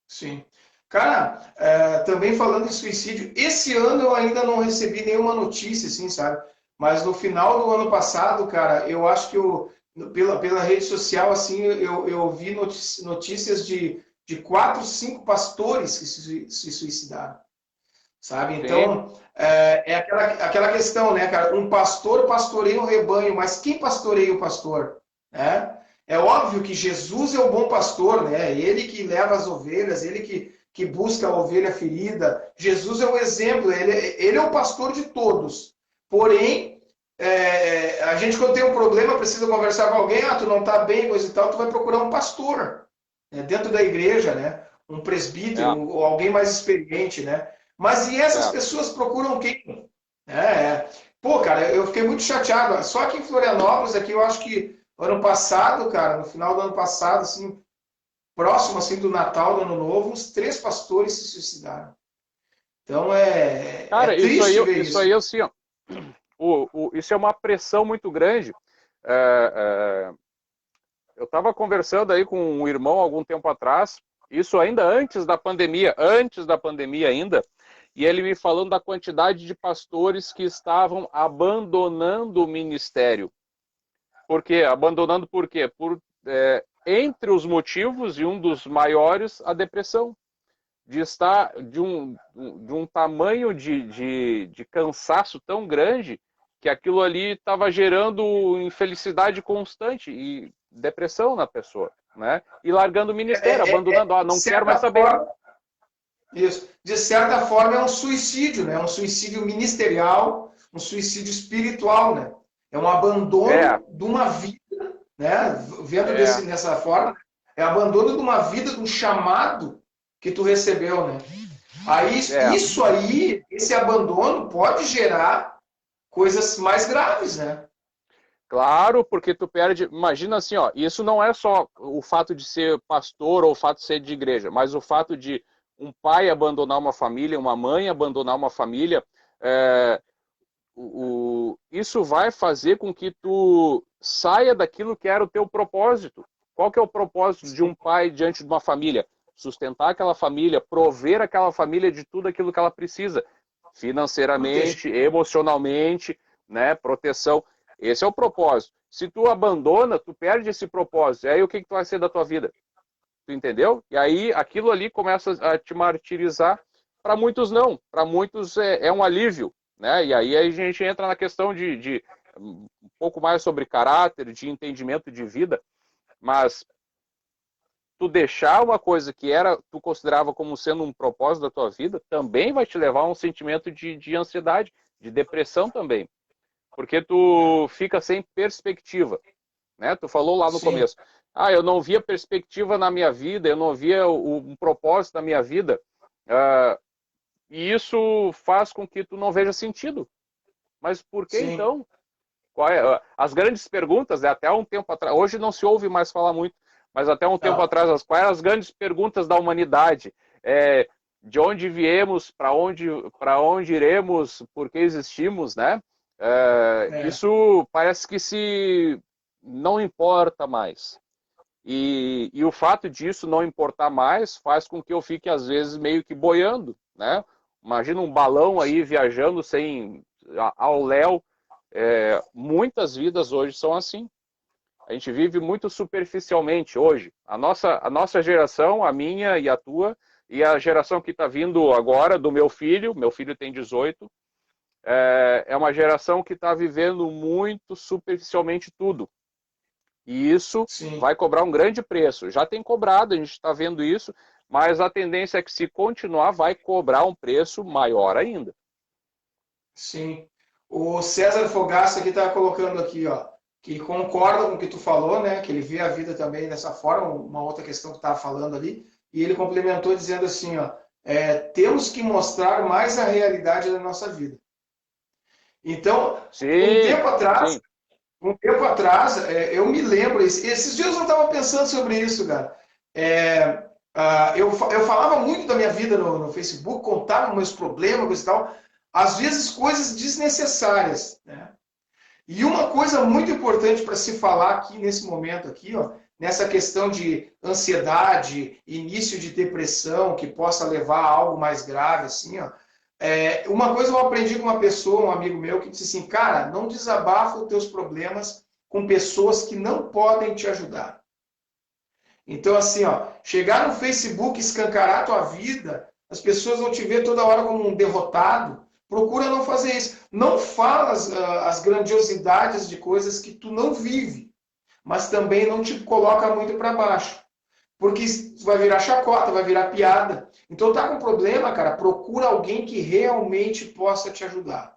sim. Cara, também falando em suicídio, esse ano eu ainda não recebi nenhuma notícia, assim, sabe? Mas no final do ano passado, cara, eu acho que pela rede social, assim, eu vi notícias de 4, 5 pastores que se suicidaram, sabe?
Sim,
Então, é aquela questão, né, cara? Um pastor pastoreia o rebanho, mas quem pastoreia o pastor, né? É óbvio que Jesus é o bom pastor, né? Ele que leva as ovelhas, ele que busca a ovelha ferida. Jesus é o exemplo, ele é o pastor de todos. Porém, a gente quando tem um problema, precisa conversar com alguém, tu não tá bem, coisa e tal, tu vai procurar um pastor, né? Dentro da igreja, né? Um presbítero,
é,
ou alguém mais experiente, né? Mas e essas
é.
pessoas procuram quem? Pô, cara, eu fiquei muito chateado. Só que em Florianópolis, aqui, eu acho que ano passado, cara, no final do ano passado, assim, próximo assim do Natal, do Ano Novo, uns 3 pastores se suicidaram. Então é
Cara,
triste ver
isso aí
isso.
assim, ó, isso é uma pressão muito grande. É, é, eu estava conversando aí com um irmão algum tempo atrás, isso ainda antes da pandemia ainda, e ele me falando da quantidade de pastores que estavam abandonando o ministério. Por quê? Abandonando por quê? Entre os motivos, e um dos maiores, a depressão. De estar de um tamanho de cansaço tão grande que aquilo ali estava gerando infelicidade constante e depressão na pessoa, né? E largando o ministério, abandonando,
De
não quero mais
certa
saber.
forma, isso. De certa forma é um suicídio, né? Um suicídio ministerial, um suicídio espiritual, né? É um
É,
abandono de uma vida, né? Vendo
é,
nessa forma, é abandono de uma vida, de um chamado que tu recebeu, né? Aí,
é.
esse abandono pode gerar coisas mais graves, né?
Claro, porque tu perde. Imagina assim, ó, isso não é só o fato de ser pastor ou o fato de ser de igreja, mas o fato de um pai abandonar uma família, uma mãe abandonar uma família, é, isso vai fazer com que tu saia daquilo que era o teu propósito. Qual que é o propósito de um pai diante de uma família? Sustentar aquela família, prover aquela família de tudo aquilo que ela precisa,
Proteger.
financeiramente, emocionalmente, né, proteção. Esse é o propósito. Se tu abandona, tu perde esse propósito. E aí o que tu vai ser da tua vida? Tu entendeu? E aí aquilo ali começa a te martirizar. Para muitos não. Para muitos é um alívio, né? E aí a gente entra na questão de um pouco mais sobre caráter, de entendimento de vida. Mas tu deixar uma coisa que tu considerava como sendo um propósito da tua vida, também vai te levar a um sentimento de ansiedade, de depressão também. Porque tu fica sem perspectiva, né? Tu falou lá no
Sim,
começo, eu não via perspectiva na minha vida, eu não via um propósito na minha vida, uh, e isso faz com que tu não veja sentido. Mas por que
sim.
então? As grandes perguntas, né, até um tempo atrás, hoje não se ouve mais falar muito, mas até um tempo
Não.
atrás, quais eram as grandes perguntas da humanidade? De onde viemos, para onde iremos, por que existimos, né?
É,
Isso parece que se não importa mais. E o fato disso não importar mais faz com que eu fique, às vezes, meio que boiando, né? Imagina um balão aí viajando sem ao léu. Muitas vidas hoje são assim. A gente vive muito superficialmente hoje. A nossa geração, a minha e a tua, e a geração que está vindo agora, do meu filho tem 18, é uma geração que está vivendo muito superficialmente tudo. E isso
sim.
vai cobrar um grande preço. Já tem cobrado, a gente está vendo isso, mas a tendência é que, se continuar, vai cobrar um preço maior ainda.
Sim. O César Fogaça aqui está colocando aqui, ó, que concorda com o que tu falou, né? Que ele vê a vida também dessa forma, uma outra questão que estava falando ali, e ele complementou dizendo assim, ó, temos que mostrar mais a realidade da nossa vida. Então, um
Sim,
tempo atrás,
sim.
eu me lembro, esses dias eu estava pensando sobre isso, cara. Eu falava muito da minha vida no Facebook, contava meus problemas, coisa e tal, às vezes coisas desnecessárias, né? E uma coisa muito importante para se falar aqui nesse momento aqui, ó, nessa questão de ansiedade, início de depressão, que possa levar a algo mais grave, assim, ó. Uma coisa eu aprendi com uma pessoa, um amigo meu, que disse assim, cara, não desabafa os teus problemas com pessoas que não podem te ajudar. Então, assim, ó, chegar no Facebook, escancarar a tua vida, as pessoas vão te ver toda hora como um derrotado. Procura não fazer isso. Não fala as grandiosidades de coisas que tu não vive, mas também não te coloca muito para baixo. Porque vai virar chacota, vai virar piada. Então tá com problema, cara, procura alguém que realmente possa te ajudar.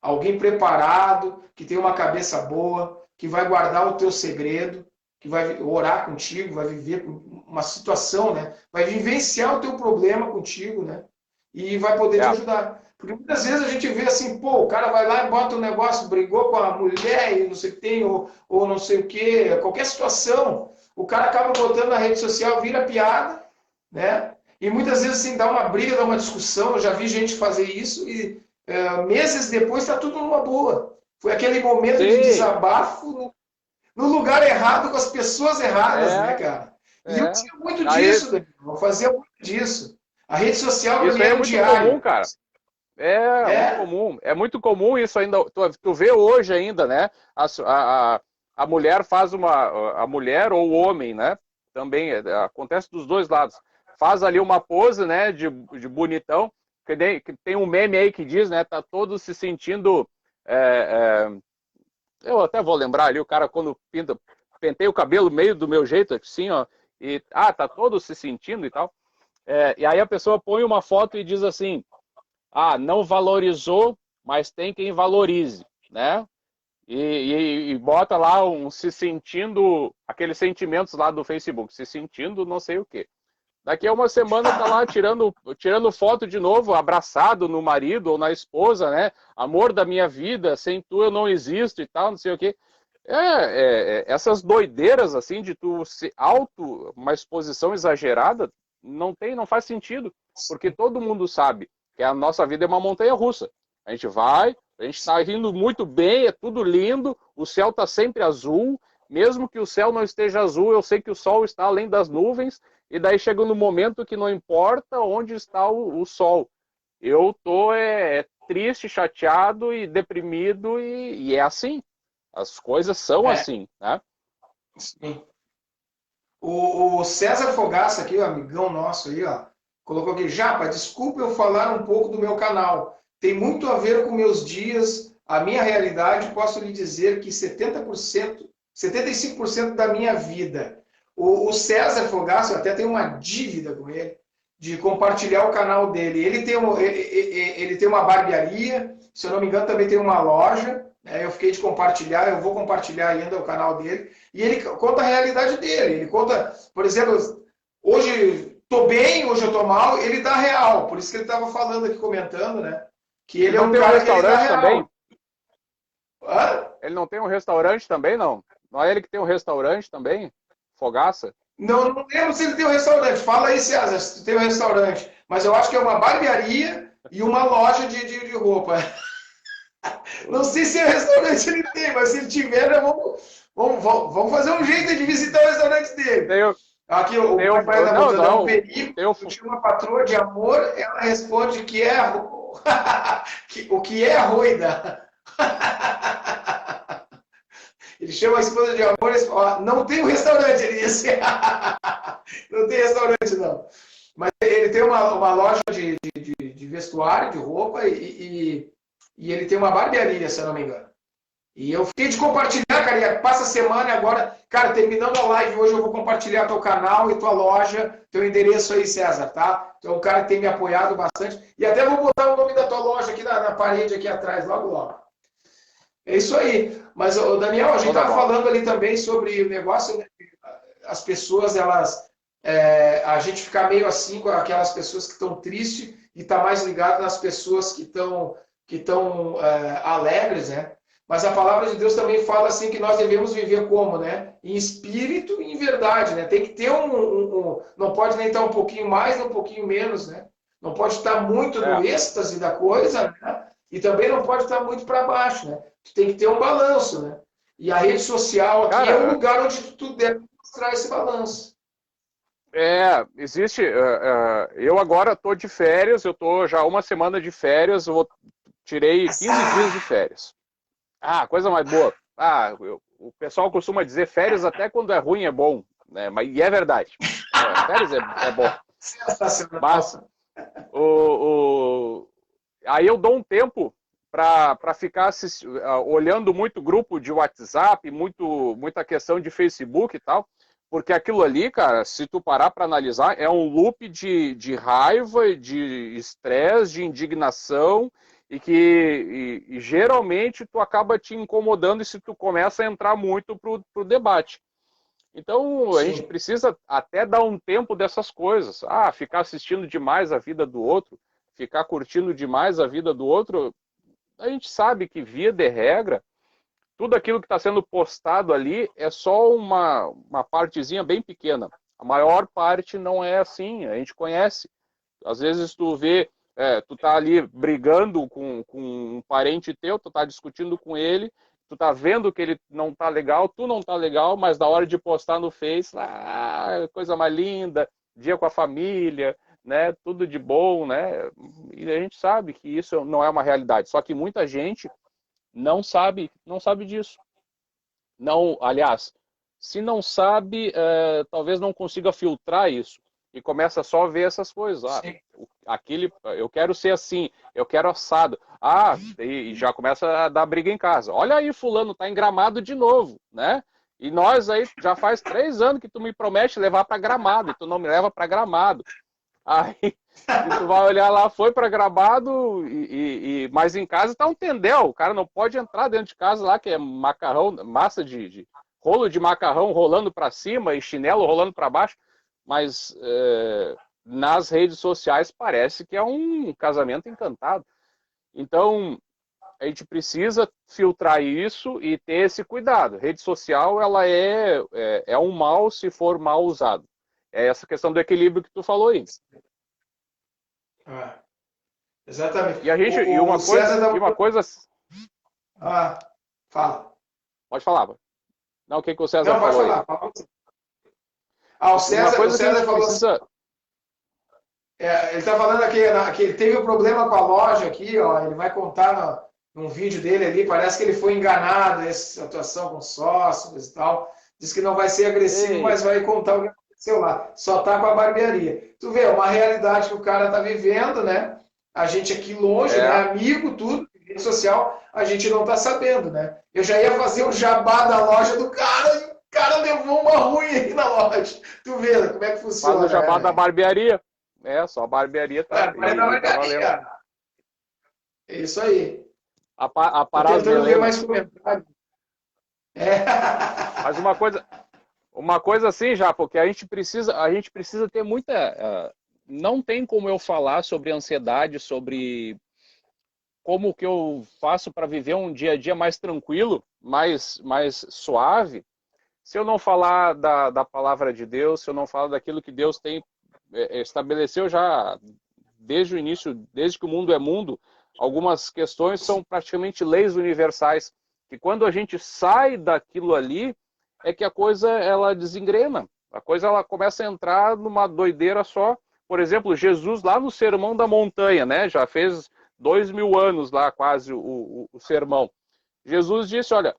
Alguém preparado, que tem uma cabeça boa, que vai guardar o teu segredo, que vai orar contigo, vai viver uma situação, né? Vai vivenciar o teu problema contigo, né? E vai poder te
É.
ajudar. Porque muitas vezes a gente vê assim, pô, o cara vai lá e bota um negócio, brigou com a mulher e não sei o que tem, ou não sei o que, qualquer situação, o cara acaba botando na rede social, vira piada, né? E muitas vezes assim, dá uma briga, dá uma discussão, eu já vi gente fazer isso e meses depois está tudo numa boa. Foi aquele momento de
Sim,
desabafo no lugar errado, com as pessoas erradas, né,
é,
cara? E eu
é.
tinha muito
Aí,
disso, Daniel. Eu fazia muito disso. A rede social para mim
isso aí é
era um
muito comum,
diário.
cara. É muito
É,
comum. É muito comum isso ainda. Tu vê hoje ainda, né? A mulher faz uma. A mulher ou o homem, né? Também acontece dos dois lados. Faz ali uma pose, né? De bonitão. Que tem um meme aí que diz, né? Tá todo se sentindo. é, é, eu até vou lembrar ali, o cara quando pentei o cabelo meio do meu jeito, assim, ó. E, tá todo se sentindo e tal. E aí a pessoa põe uma foto e diz assim. Não valorizou, mas tem quem valorize, né? E bota lá se sentindo, aqueles sentimentos lá do Facebook, se sentindo não sei o quê. Daqui a uma semana tá lá tirando foto de novo, abraçado no marido ou na esposa, né? Amor da minha vida, sem tu eu não existo e tal, não sei o quê. Essas doideiras assim de tu se uma exposição exagerada, não faz sentido, porque todo mundo sabe que a nossa vida é uma montanha russa. A gente vai, a gente está rindo muito bem, é tudo lindo, o céu está sempre azul, mesmo que o céu não esteja azul, eu sei que o sol está além das nuvens, e daí chega no momento que não importa onde está o sol. Eu tô triste, chateado e deprimido, e é assim. As coisas são
é,
assim, né?
sim. O César Fogaça aqui, o amigão nosso aí, ó, colocou aqui, Japa, desculpa eu falar um pouco do meu canal. Tem muito a ver com meus dias, a minha realidade, posso lhe dizer que 70%, 75% da minha vida. O César Fogaça, eu até tenho uma dívida com ele, de compartilhar o canal dele. Ele tem uma barbearia, se eu não me engano, também tem uma loja. Eu fiquei de compartilhar, eu vou compartilhar ainda o canal dele. E ele conta a realidade dele. Ele conta, por exemplo, hoje estou bem, hoje eu estou mal. Ele dá real. Por isso que ele estava falando aqui, comentando, né? Que
Ele
ele é
não
um
tem um
cara que ele dá
restaurante também?
real. Hã?
Ele não tem um restaurante também, não? Não é ele que tem um restaurante também? Fogaça?
Não, não lembro se ele tem um restaurante. Fala aí, César, se tem um restaurante. Mas eu acho que é uma barbearia e uma loja de roupa. Não sei se é restaurante ele tem, mas se ele tiver, né, vamos fazer um jeito de visitar o restaurante dele.
Tem,
Aqui o
tem
papai está
não,
botando
não.
um perigo.
Tem
Eu tinha uma patroa de amor, ela responde que é o que é arroida. Ele chama a esposa de amor e fala, não tem um restaurante, ele disse. Não tem restaurante, não. Mas ele tem uma loja de vestuário, de roupa, e ele tem uma barbearia, se eu não me engano. E eu fiquei de compartilhar, cara, e passa a semana e agora, cara, terminando a live hoje, eu vou compartilhar teu canal e tua loja, teu endereço aí, César, tá? Tu é um cara que tem me apoiado bastante. E até vou botar o nome da tua loja aqui na parede, aqui atrás, logo, logo. É isso aí. Mas, ô, Daniel, a gente estava falando ali também sobre o negócio, né? As pessoas, elas... a gente ficar meio assim com aquelas pessoas que estão tristes e tá mais ligado nas pessoas que estão alegres, né? Mas a palavra de Deus também fala assim que nós devemos viver como, né? Em espírito e em verdade, né? Tem que ter não pode nem estar um pouquinho mais, nem um pouquinho menos, né? Não pode estar muito no êxtase da coisa, né? E também não pode estar muito para baixo, né? Tem que ter um balanço, né? E a rede social aqui é um lugar onde tu deve mostrar esse balanço.
Existe. Eu agora estou de férias, eu estou já uma semana de férias, tirei 15 dias de férias. Coisa mais boa. O pessoal costuma dizer férias até quando é ruim é bom, né? E é verdade. Férias é bom. Mas aí eu dou um tempo para ficar olhando muito grupo de WhatsApp, muita questão de Facebook e tal, porque aquilo ali, cara, se tu parar para analisar, é um loop de raiva, de estresse, de indignação, e geralmente tu acaba te incomodando se tu começa a entrar muito pro debate. Então, a gente precisa até dar um tempo dessas coisas. Ficar assistindo demais a vida do outro, ficar curtindo demais a vida do outro, a gente sabe que, via de regra, tudo aquilo que está sendo postado ali é só uma partezinha bem pequena. A maior parte não é assim, a gente conhece. Às vezes tu vê, tu tá ali brigando com um parente teu, tu tá discutindo com ele, tu tá vendo que ele não tá legal, tu não tá legal, mas na hora de postar no Face, coisa mais linda, dia com a família, né, tudo de bom, né? E a gente sabe que isso não é uma realidade. Só que muita gente não sabe disso. Não, aliás, se não sabe, talvez não consiga filtrar isso e começa só a ver essas coisas. Eu quero ser assim, eu quero assado. E já começa a dar briga em casa. Olha aí, fulano tá em Gramado de novo, né? E nós aí já faz 3 anos que tu me promete levar para Gramado e tu não me leva para Gramado. Aí tu vai olhar lá, foi para Gramado, mas em casa tá um tendel. O cara não pode entrar dentro de casa lá, que é macarrão, massa de rolo de macarrão rolando para cima e chinelo rolando para baixo. Mas nas redes sociais parece que é um casamento encantado. Então, a gente precisa filtrar isso e ter esse cuidado. Rede social, ela é um mal se for mal usado. É essa questão do equilíbrio que tu falou aí.
Exatamente.
E uma coisa...
Fala.
Pode falar. Não, o que o César falou?
Pode falar. O César falou assim, ele está falando aqui que ele teve um problema com a loja aqui, ó, ele vai contar num vídeo dele ali, parece que ele foi enganado nessa situação com sócios e tal, diz que não vai ser agressivo, mas vai contar o que aconteceu lá, só tá com a barbearia. Tu vê, é uma realidade que o cara está vivendo, né? A gente aqui longe, né? Amigo, tudo, rede social, a gente não está sabendo, né? Eu já ia fazer um jabá da loja do cara e o cara levou uma ruim aí na loja. Tu vê como é que funciona.
Faz o jabá da barbearia. Só a barbearia tá valendo.
É isso aí.
A parada
tentando ver mais comentários.
Mas uma coisa assim, já, porque a gente precisa ter muita... não tem como eu falar sobre ansiedade, sobre como que eu faço para viver um dia a dia mais tranquilo, mais suave, se eu não falar da palavra de Deus, se eu não falar daquilo que Deus estabeleceu já desde o início, desde que o mundo é mundo. Algumas questões são praticamente leis universais, que quando a gente sai daquilo ali, é que a coisa ela desengrena, a coisa ela começa a entrar numa doideira só. Por exemplo, Jesus lá no Sermão da Montanha, né? Já fez 2000 anos lá quase o sermão. Jesus disse, olha,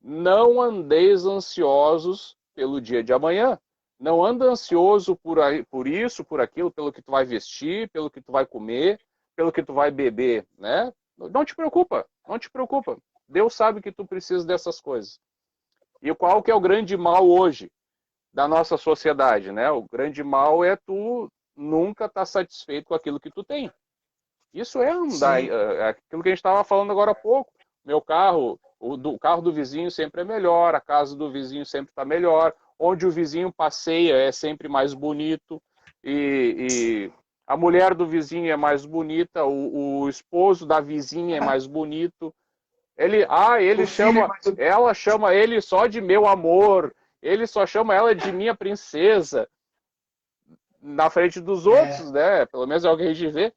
não andeis ansiosos pelo dia de amanhã. Não anda ansioso por isso, por aquilo, pelo que tu vai vestir, pelo que tu vai comer, pelo que tu vai beber, né? Não te preocupa, não te preocupa. Deus sabe que tu precisa dessas coisas. E qual que é o grande mal hoje da nossa sociedade, né? O grande mal é tu nunca estar satisfeito com aquilo que tu tem. Isso é aquilo que a gente estava falando agora há pouco. Meu carro, o carro do vizinho sempre é melhor, a casa do vizinho sempre está melhor, onde o vizinho passeia é sempre mais bonito, e a mulher do vizinho é mais bonita, o esposo da vizinha é mais bonito. Ela chama ele só de meu amor, ele só chama ela de minha princesa, na frente dos outros, né? Pelo menos é o que a gente vê.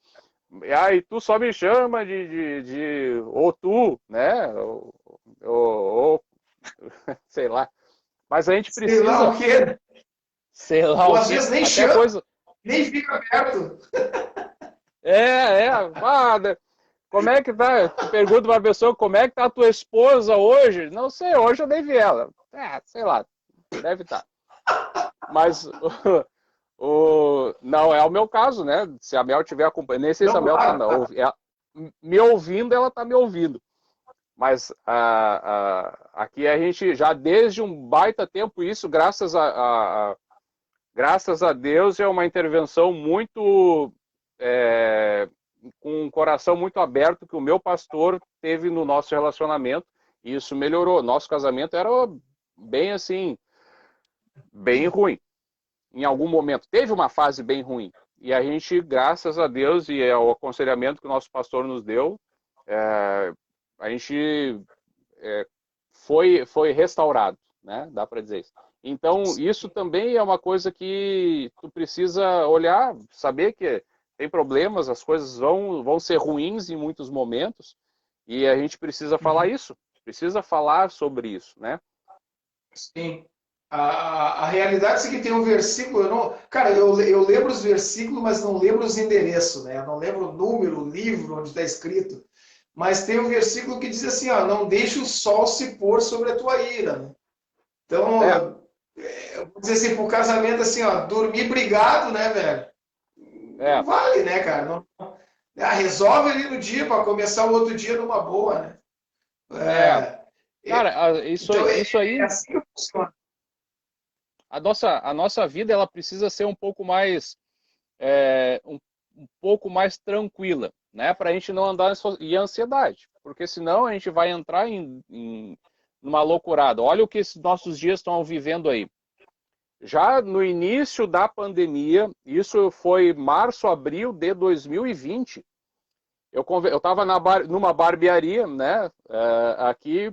E tu só me chama de ou tu, né? Ou sei lá. Mas a gente precisa.
Sei lá o quê?
Sei lá
Ou
o
às
quê.
vezes nem
Até
chama,
coisa...
nem fica perto.
Como é que tá? Tu pergunta pra pessoa como é que tá a tua esposa hoje? Não sei, hoje eu nem vi ela. Sei lá, deve estar. Mas não é o meu caso, né? Se a Mel tiver acompanhando, nem sei se a Mel tá me ouvindo, ela tá me ouvindo. Mas aqui a gente já desde um baita tempo, isso graças a Deus é uma intervenção muito com um coração muito aberto que o meu pastor teve no nosso relacionamento, e isso melhorou. Nosso casamento era bem assim, bem ruim. Em algum momento teve uma fase bem ruim, e a gente, graças a Deus e ao aconselhamento que o nosso pastor nos deu, a gente foi restaurado, né? Dá para dizer isso. Então, isso também é uma coisa que tu precisa olhar, saber que tem problemas, as coisas vão ser ruins em muitos momentos, e a gente precisa falar isso, precisa falar sobre isso, né?
Sim. A realidade é que tem um versículo, cara, eu lembro os versículos, mas não lembro os endereços, né? Eu não lembro o número, o livro onde está escrito. Mas tem um versículo que diz assim, ó, não deixe o sol se pôr sobre a tua ira, né? Então, eu vou dizer assim, pro casamento, assim, ó, dormir brigado, né, velho? Não vale, né, cara? Resolve ali no dia para começar o outro dia numa boa, né?
Cara, isso aí.
É assim que funciona.
A nossa vida ela precisa ser um pouco mais um pouco mais tranquila, né? Para a gente não andar em ansiedade, porque senão a gente vai entrar numa loucurada. Olha o que esses nossos dias estão vivendo aí. Já no início da pandemia, isso foi março, abril de 2020, eu estava numa barbearia, né, aqui,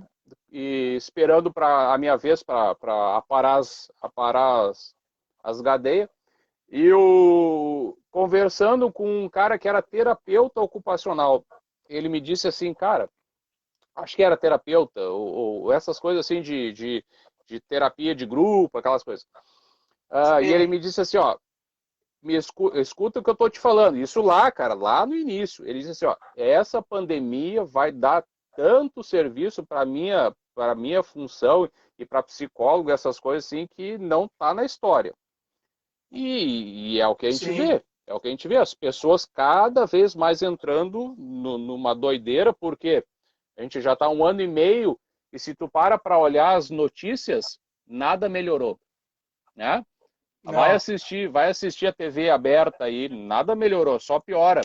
e esperando a minha vez para aparar as gadeias, e conversando com um cara que era terapeuta ocupacional. Ele me disse assim, cara, acho que era terapeuta, ou essas coisas assim de terapia de grupo, aquelas coisas. E ele me disse assim, ó, escuta o que eu tô te falando. Isso lá, cara, lá no início. Ele disse assim, ó, essa pandemia vai dar tanto serviço para minha função e para psicólogo, essas coisas assim, que não tá na história. E é o que a gente vê. É o que a gente vê. As pessoas cada vez mais entrando numa doideira, porque a gente já está 1 ano e meio e se tu para olhar as notícias, nada melhorou, né? Vai assistir a TV aberta aí, nada melhorou, só piora.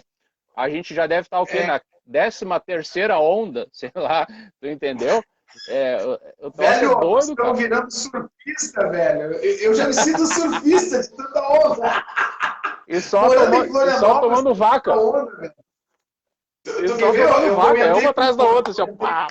A gente já deve estar o quê? Na 13ª onda, sei lá, tu entendeu? Eu tô
velho,
doido,
estão virando surfista, velho. Eu já me sinto surfista de tanta onda.
E só tomando vaca.
Onda,
e só tomando vaca, é uma atrás da outra, assim, ó, pá.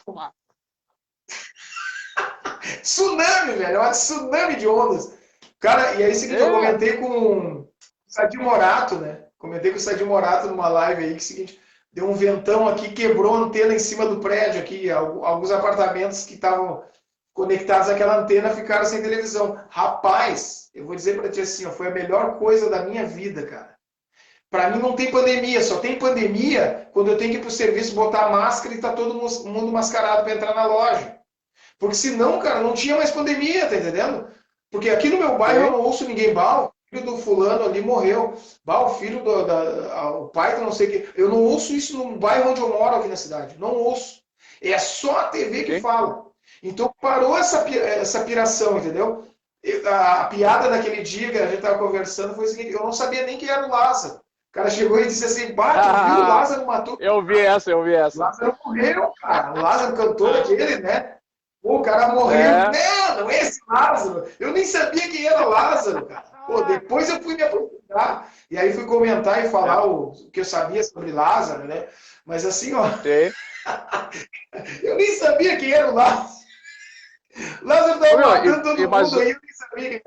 Tsunami, velho, é uma tsunami de ondas. Cara, e aí seguinte, eu comentei com o Sadio Morato, né? Comentei com o Sadio Morato numa live aí, que seguinte, deu um ventão aqui, quebrou a antena em cima do prédio aqui, alguns apartamentos que estavam conectados àquela antena ficaram sem televisão. Rapaz, eu vou dizer pra ti assim, ó, foi a melhor coisa da minha vida, cara. Pra mim não tem pandemia, só tem pandemia quando eu tenho que ir pro serviço botar a máscara e tá todo mundo mascarado pra entrar na loja. Porque senão, cara, não tinha mais pandemia, tá entendendo? Porque aqui no meu bairro eu não ouço ninguém, o filho do fulano ali morreu, o filho o pai do não sei o que. Eu não ouço isso no bairro onde eu moro aqui na cidade, não ouço. É só a TV que
Sim.
fala. Então parou essa piração, entendeu? A piada daquele dia que a gente estava conversando foi o seguinte: eu não sabia nem quem era o Lázaro. O cara chegou e disse assim: Bah, tu viu o Lázaro matou?
Eu vi essa, eu vi
O
essa.
Lázaro morreu, cara. O Lázaro cantor aquele, né? Pô, o cara morreu.
É.
Não é esse Lázaro. Eu nem sabia quem era Lázaro, cara. Pô, depois eu fui me aprofundar. E aí fui comentar e falar o que eu sabia sobre Lázaro, né? Mas assim, ó,
Sim.
eu nem sabia quem era o Lázaro. Lázaro tava matando todo
Mas,
mundo aí, eu nem sabia quem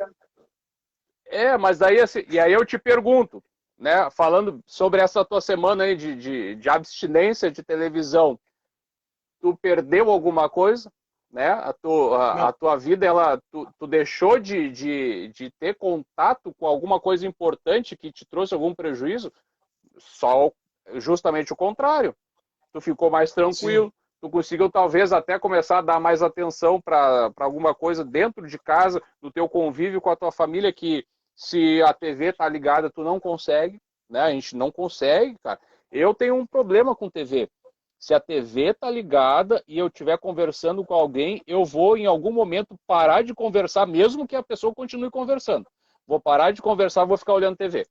era.
mas daí assim, e aí eu te pergunto, né, falando sobre essa tua semana aí de abstinência de televisão, tu perdeu alguma coisa, né? A tua vida, tu deixou de ter contato com alguma coisa importante que te trouxe algum prejuízo? Só justamente o contrário. Tu ficou mais tranquilo,
Sim.
tu conseguiu talvez até começar a dar mais atenção para alguma coisa dentro de casa, no teu convívio com a tua família, que se a TV tá ligada, tu não consegue, né? A gente não consegue, cara. Eu tenho um problema com TV. Se a TV tá ligada e eu estiver conversando com alguém, eu vou em algum momento parar de conversar, mesmo que a pessoa continue conversando. Vou parar de conversar, vou ficar olhando TV.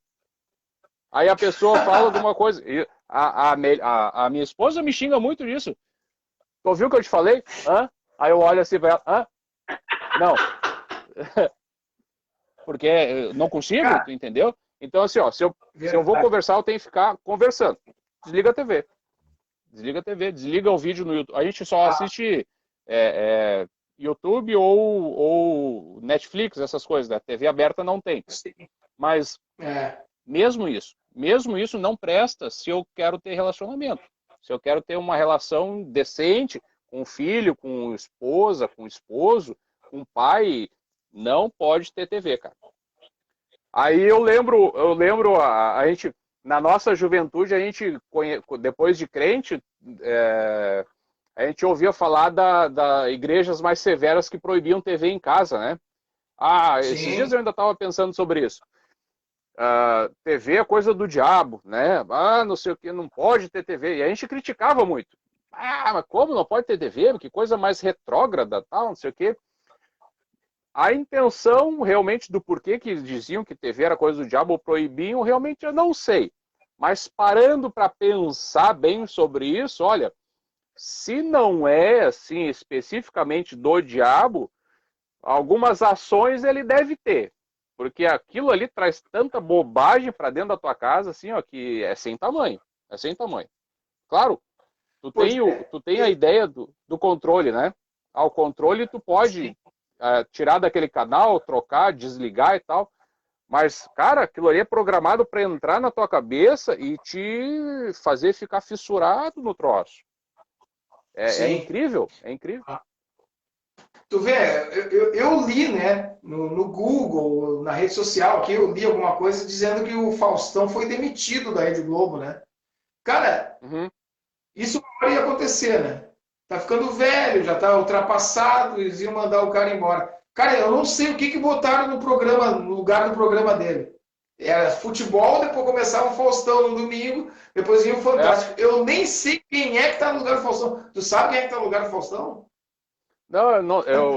Aí a pessoa fala alguma coisa. E a minha esposa me xinga muito disso. Tu ouviu o que eu te falei? Hã? Aí eu olho assim pra ela. Hã? Não. Porque eu não consigo,
Cara,
tu entendeu? Então, assim, ó, se eu vou
verdade.
conversar, eu tenho que ficar conversando. Desliga a TV. Desliga a TV, desliga o vídeo no YouTube. A gente só assiste YouTube ou Netflix, essas coisas, né? TV aberta não tem. Mas
É,
mesmo isso não presta se eu quero ter relacionamento. Se eu quero ter uma relação decente com o filho, com esposa, com esposo, com pai, não pode ter TV, cara. Aí eu lembro a gente, na nossa juventude, a gente, depois de crente, a gente ouvia falar da igrejas mais severas que proibiam TV em casa, né? Esses dias
sim.
eu ainda estava pensando sobre isso. TV é coisa do diabo, né? Não sei o que, não pode ter TV. E a gente criticava muito. Mas como não pode ter TV? Que coisa mais retrógrada, tal, não sei o que. A intenção realmente do porquê que diziam que TV era coisa do diabo ou proibiam, realmente eu não sei. Mas parando para pensar bem sobre isso, olha, se não é assim especificamente do diabo, algumas ações ele deve ter. Porque aquilo ali traz tanta bobagem para dentro da tua casa, assim, ó, que é sem tamanho. É sem tamanho. Claro,
Pois é.
tu tem a ideia do controle, né? O controle tu pode tirar daquele canal, trocar, desligar e tal. Mas, cara, aquilo ali é programado para entrar na tua cabeça e te fazer ficar fissurado no troço. É
Sim.
incrível, é incrível.
Tu vê, eu li, né, no Google, na rede social aqui, eu li alguma coisa dizendo que o Faustão foi demitido da Rede Globo, né? Cara,
Uhum.
isso pode acontecer, né? Tá ficando velho, já tá ultrapassado, eles iam mandar o cara embora. Cara, eu não sei o que botaram no programa, no lugar do programa dele. Era futebol, depois começava o Faustão no domingo, depois vinha o
É.
Fantástico. Eu nem sei quem é que tá no lugar do Faustão. Tu sabe quem é que tá no lugar do Faustão?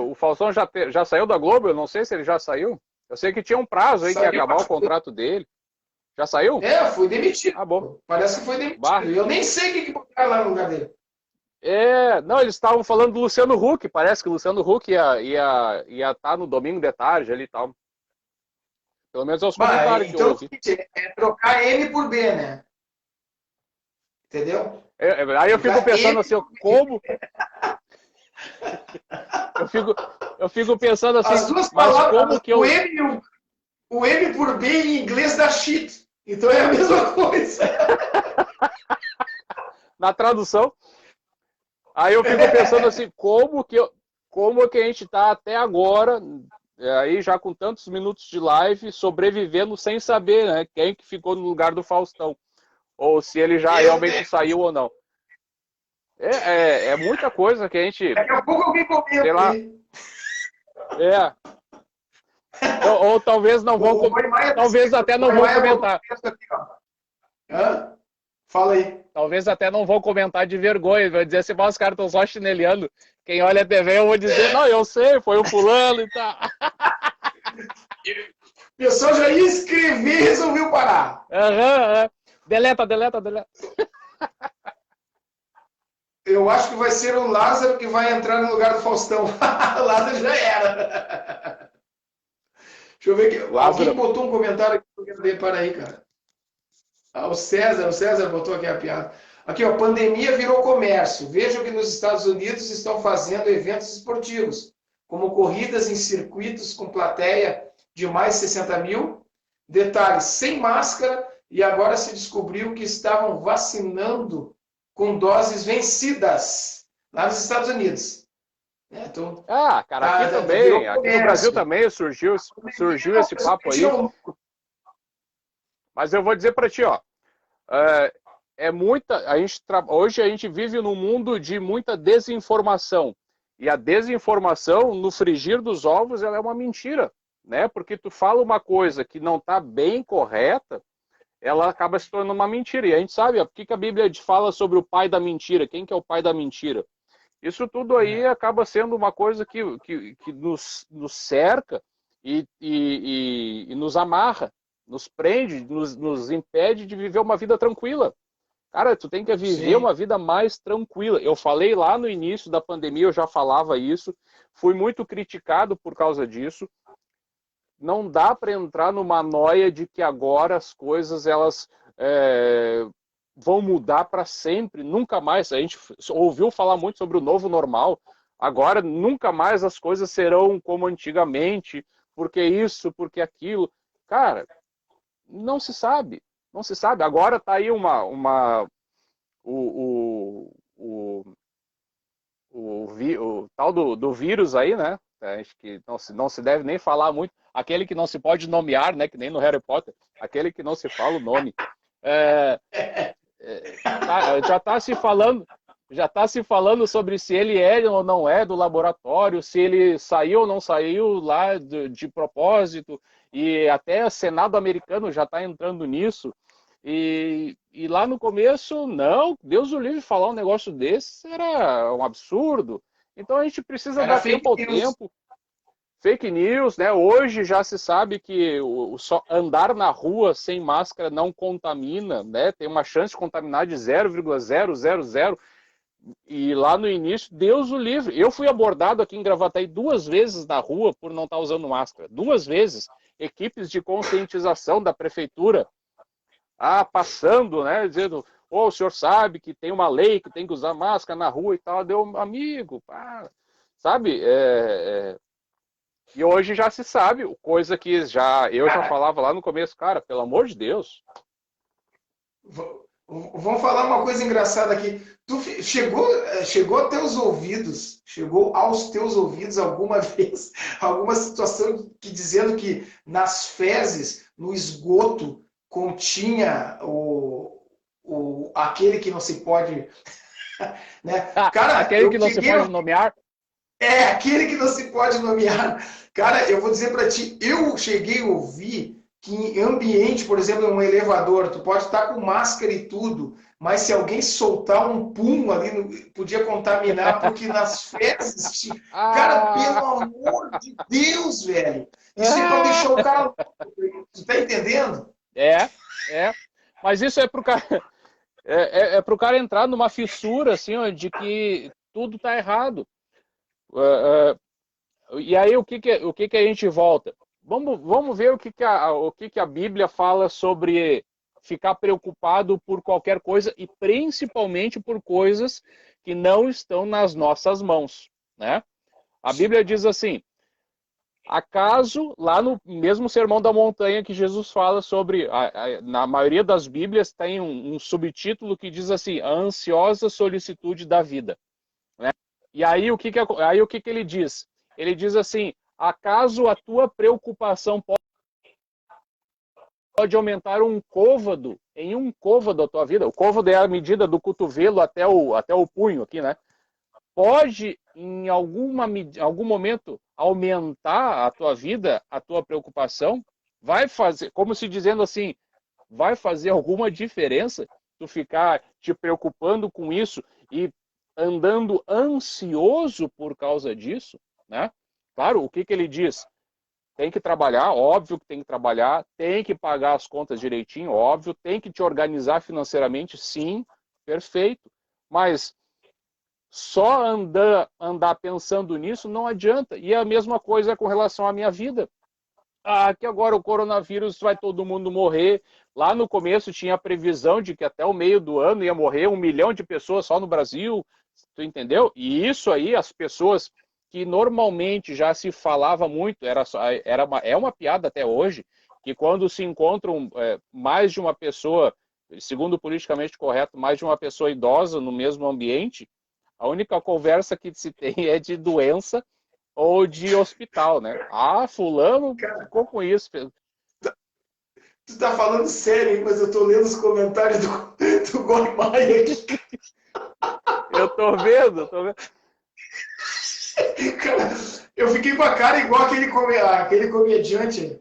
O Faustão já saiu da Globo, eu não sei se ele já saiu. Eu sei que tinha um prazo aí que ia
Saiu,
acabar o contrato dele. Já saiu?
foi demitido.
Ah, bom.
Parece que foi
Bah.
demitido. Eu nem sei o que botaram lá no lugar dele.
Não, eles estavam falando do Luciano Huck, parece que o Luciano Huck ia estar no domingo de tarde ali e tal. Pelo menos é os
Bah,
comentários que eu
então
ouvi.
é trocar M por B, né? Entendeu?
Aí eu fico
Trocar
pensando
M
assim,
por B.
como. Eu fico pensando assim,
As duas
mas
palavras,
como que eu.
o M por B em inglês dá shit. Então é a mesma coisa.
Na tradução. Aí eu fico pensando assim, como que a gente tá até agora, aí já com tantos minutos de live, sobrevivendo sem saber, né, quem que ficou no lugar do Faustão. Ou se ele já
Meu
realmente
Deus.
saiu ou não. É muita coisa que a gente,
Daqui a pouco alguém comenta
sei lá,
aí.
é. Ou talvez não vão,
O Boi Maia,
talvez até
o
não
Boi
vão
Maia botou um
comentar.
texto aqui, ó. Hã? Fala aí.
Talvez até não vou comentar de vergonha, vou dizer assim, os caras estão só chinelhando. Quem olha a TV, eu vou dizer, não, eu sei, foi o fulano e tal.
O pessoal já ia escrever e resolveu parar.
Aham. Deleta.
Eu acho que vai ser o Lázaro que vai entrar no lugar do Faustão. O Lázaro já era. Deixa eu ver aqui.
Lázaro.
Alguém botou um comentário aqui que eu quero ver. Para aí, cara. O César botou aqui a piada. Aqui, ó, pandemia virou comércio. Vejam que nos Estados Unidos estão fazendo eventos esportivos, como corridas em circuitos com plateia de mais de 60 mil. Detalhe, sem máscara, e agora se descobriu que estavam vacinando com doses vencidas lá nos Estados Unidos. Então,
cara, aqui também, aqui no Brasil também surgiu esse papo aí. Mas eu vou dizer para ti, ó, hoje a gente vive num mundo de muita desinformação. E a desinformação, no frigir dos ovos, ela é uma mentira, né? Porque tu fala uma coisa que não está bem correta, ela acaba se tornando uma mentira. E a gente sabe, ó, por que a Bíblia fala sobre o pai da mentira? Quem que é o pai da mentira? Isso tudo aí acaba sendo uma coisa que nos cerca e nos amarra, nos prende, nos impede de viver uma vida tranquila. Cara, tu tem que viver uma vida mais tranquila. Eu falei lá no início da pandemia, eu já falava isso, fui muito criticado por causa disso. Não dá para entrar numa noia de que agora as coisas elas vão mudar para sempre, nunca mais. A gente ouviu falar muito sobre o novo normal. Agora nunca mais as coisas serão como antigamente, porque isso, porque aquilo. Cara, não se sabe. Agora está aí o tal do vírus aí, né? Acho que não se deve nem falar muito. Aquele que não se pode nomear, né? Que nem no Harry Potter. Aquele que não se fala o nome. Já está se falando sobre se ele é ou não é do laboratório, se ele saiu ou não saiu lá de propósito, e até o Senado americano já está entrando nisso. E lá no começo, não, Deus o livre, falar um negócio desse era um absurdo. Então a gente precisa dar tempo ao tempo. Fake news, né? Hoje já se sabe que só andar na rua sem máscara não contamina, né? Tem uma chance de contaminar de 0,000. E lá no início, Deus o livre. Eu fui abordado aqui em Gravataí 2 vezes na rua por não estar usando máscara. 2 vezes. Equipes de conscientização da prefeitura passando, né? Dizendo, o senhor sabe que tem uma lei que tem que usar máscara na rua e tal. Deu, amigo, sabe? E hoje já se sabe, coisa que eu já falava lá no começo, cara, pelo amor de Deus.
Vamos falar uma coisa engraçada aqui. Chegou aos teus ouvidos alguma vez alguma situação dizendo que nas fezes, no esgoto, continha aquele que não se pode, né? Cara,
aquele que não se pode nomear?
Aquele que não se pode nomear. Cara, eu vou dizer para ti, eu cheguei a ouvir que em ambiente, por exemplo, em um elevador, tu pode estar com máscara e tudo, mas se alguém soltar um pum ali, podia contaminar, porque nas fezes... Cara, pelo amor de Deus, velho! Isso é para deixar o cara... Tu tá entendendo?
Mas isso é pro cara... pro cara entrar numa fissura, assim, ó, de que tudo tá errado. E aí o que a gente volta? Vamos ver o que a Bíblia fala sobre ficar preocupado por qualquer coisa e principalmente por coisas que não estão nas nossas mãos, né? A Bíblia diz assim: acaso, lá no mesmo Sermão da Montanha que Jesus fala sobre, na maioria das Bíblias tem um subtítulo que diz assim, a ansiosa solicitude da vida, né? E aí o que ele diz? Ele diz assim, acaso a tua preocupação pode aumentar em um côvado a tua vida? O côvado é a medida do cotovelo até o punho aqui, né? Pode, em algum momento, aumentar a tua vida, a tua preocupação? Vai fazer, como se dizendo assim, vai fazer alguma diferença? tu ficar te preocupando com isso e andando ansioso por causa disso, né? Claro, o que que ele diz? Tem que trabalhar, óbvio que tem que trabalhar, tem que pagar as contas direitinho, óbvio, tem que te organizar financeiramente, sim, perfeito. Mas só andar pensando nisso não adianta. E a mesma coisa com relação à minha vida. Ah, que agora o coronavírus vai todo mundo morrer. Lá no começo tinha a previsão de que até o meio do ano ia morrer 1 milhão de pessoas só no Brasil. Tu entendeu? E isso aí, as pessoas que normalmente já se falava muito, é uma piada até hoje, que quando se encontram mais de uma pessoa, segundo o politicamente correto, mais de uma pessoa idosa no mesmo ambiente, a única conversa que se tem é de doença ou de hospital, né? Ah, fulano ficou com isso.
Tu tá falando sério, hein? Mas eu tô lendo os comentários do Gormaia aqui.
Eu tô vendo, tô vendo.
Cara, eu fiquei com a cara igual aquele comediante,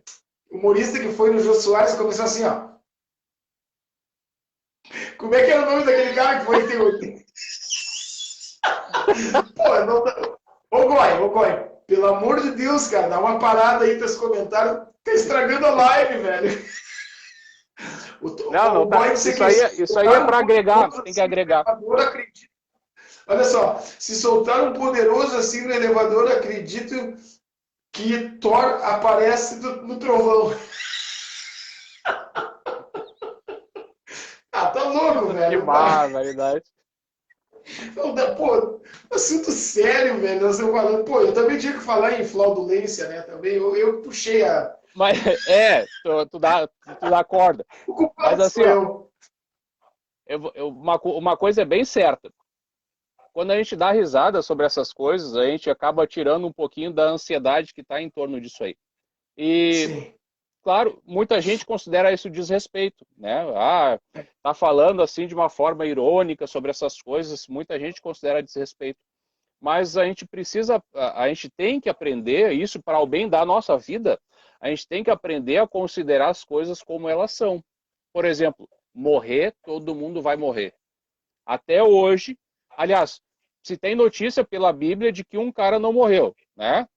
humorista que foi no Jô Soares e começou assim, ó. Como é que era o nome daquele cara que foi ter... Pô, não tá... Ô Goi, pelo amor de Deus, cara, dá uma parada aí nos comentários. Tá estragando a live, velho.
Não, tá. Isso aí é para agregar, tem que agregar.
Olha só, se soltar um poderoso assim no elevador, acredito que Thor aparece no trovão. Ah, tá louco, velho.
Que barbaridade.
Pô, assunto sério, velho. Nós estamos falando, pô, eu também tinha que falar em flaudulência, né? Também eu puxei a.
Mas tu dá corda. Mas assim, ó, uma coisa é bem certa. Quando a gente dá risada sobre essas coisas, a gente acaba tirando um pouquinho da ansiedade que está em torno disso aí. E, sim, claro, muita gente considera isso desrespeito, né? Ah, tá falando assim de uma forma irônica sobre essas coisas, muita gente considera desrespeito. Mas a gente tem que aprender isso para o bem da nossa vida, a gente tem que aprender a considerar as coisas como elas são. Por exemplo, morrer, todo mundo vai morrer. Até hoje, aliás, se tem notícia pela Bíblia de que um cara não morreu, né?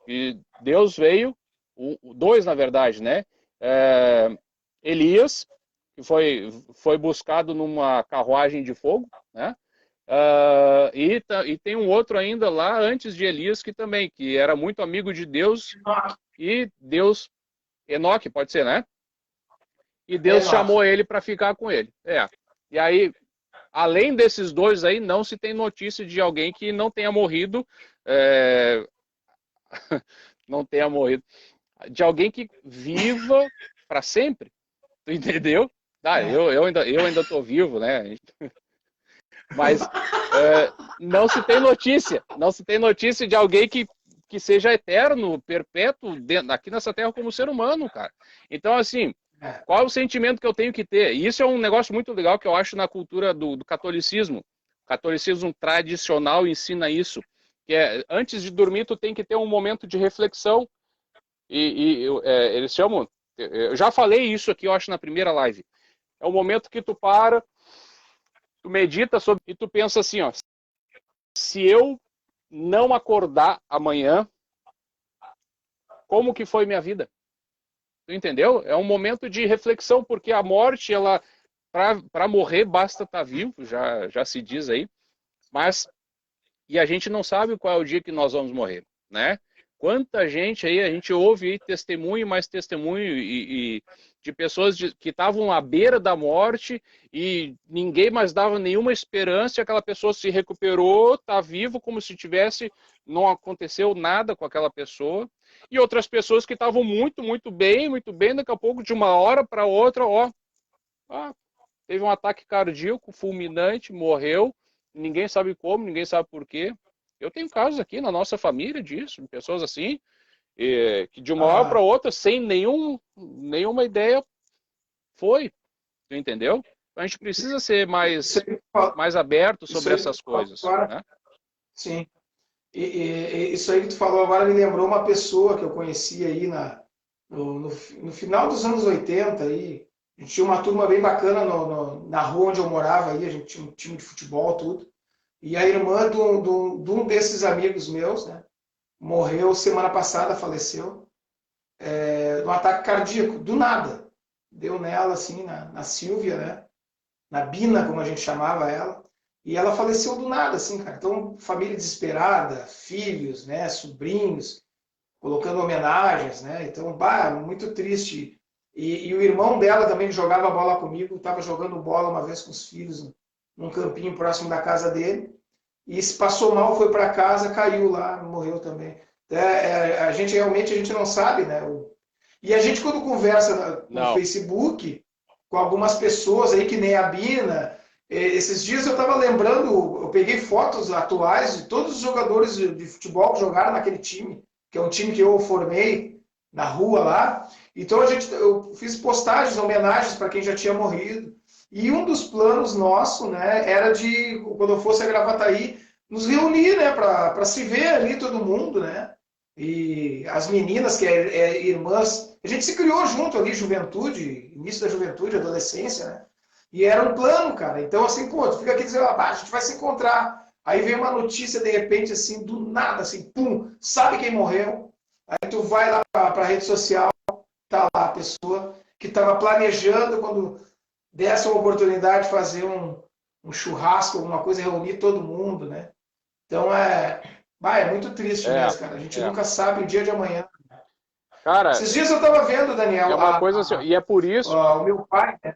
E Deus veio, dois na verdade, né? Elias, que foi buscado numa carruagem de fogo, né? E tem um outro ainda lá antes de Elias que era muito amigo de Deus e Deus, Enoque, pode ser, né? E Deus chamou ele para ficar com ele. E aí, além desses dois aí, não se tem notícia de alguém que não tenha morrido, não tenha morrido, de alguém que viva para sempre, tu entendeu? Eu ainda tô vivo, né? Mas não se tem notícia de alguém que seja eterno, perpétuo, aqui nessa terra como ser humano, cara. Então, assim, qual é o sentimento que eu tenho que ter? E isso é um negócio muito legal que eu acho na cultura do catolicismo. O catolicismo tradicional ensina isso, que antes de dormir tu tem que ter um momento de reflexão. Eles chamam, eu já falei isso aqui, eu acho, na primeira live. É o momento que tu para, tu medita sobre e tu pensa assim, ó, se eu não acordar amanhã, como que foi minha vida? Tu entendeu? É um momento de reflexão, porque a morte, ela, para morrer, basta estar vivo, já se diz aí, e a gente não sabe qual é o dia que nós vamos morrer, né? Quanta gente aí, a gente ouve aí testemunho, mais testemunho de pessoas que estavam à beira da morte e ninguém mais dava nenhuma esperança e aquela pessoa se recuperou, está vivo como se não aconteceu nada com aquela pessoa. E outras pessoas que estavam muito, muito bem, daqui a pouco, de uma hora para outra, teve um ataque cardíaco fulminante, morreu, ninguém sabe como, ninguém sabe por quê. Eu tenho casos aqui na nossa família disso, pessoas assim, que de uma hora para outra, sem nenhuma ideia, foi. Tu entendeu? A gente precisa ser mais aberto sobre essas coisas. Né?
Sim. E isso aí que tu falou agora me lembrou uma pessoa que eu conheci aí no final dos anos 80, aí, A gente tinha uma turma bem bacana na rua onde eu morava, aí, a gente tinha um time de futebol, tudo. E a irmã de um desses amigos meus, né, morreu semana passada, faleceu, de um ataque cardíaco, do nada. Deu nela, assim, na Silvia, né, na Bina, como a gente chamava ela. E ela faleceu do nada, assim, cara. Então, família desesperada, filhos, né, sobrinhos, colocando homenagens, né? Então, bah, muito triste. E o irmão dela também jogava bola comigo, estava jogando bola uma vez com os filhos num campinho próximo da casa dele. E se passou mal, foi para casa, caiu lá, morreu também. A gente realmente a gente não sabe, né? E a gente quando conversa no Facebook com algumas pessoas aí que nem a Bina, esses dias eu estava lembrando, eu peguei fotos atuais de todos os jogadores de futebol que jogaram naquele time, que é um time que eu formei na rua lá. Então eu fiz postagens, homenagens para quem já tinha morrido. E um dos planos nosso, né, era de, quando eu fosse a Gravataí, nos reunir, né, para se ver ali todo mundo, né? E as meninas, que irmãs, a gente se criou junto ali, juventude, início da juventude, adolescência, né? E era um plano, cara. Então, assim, pô, tu fica aqui dizendo, a gente vai se encontrar. Aí vem uma notícia, de repente, assim, do nada, assim, pum, sabe quem morreu? Aí tu vai lá para a rede social, tá lá a pessoa que estava planejando, quando desse uma oportunidade de fazer um churrasco, alguma coisa, reunir todo mundo, né? Então, é muito triste mesmo, cara. A gente nunca sabe o dia de amanhã.
Cara,
esses dias eu estava vendo, Daniel,
é uma coisa assim, e é por isso...
o meu pai, né?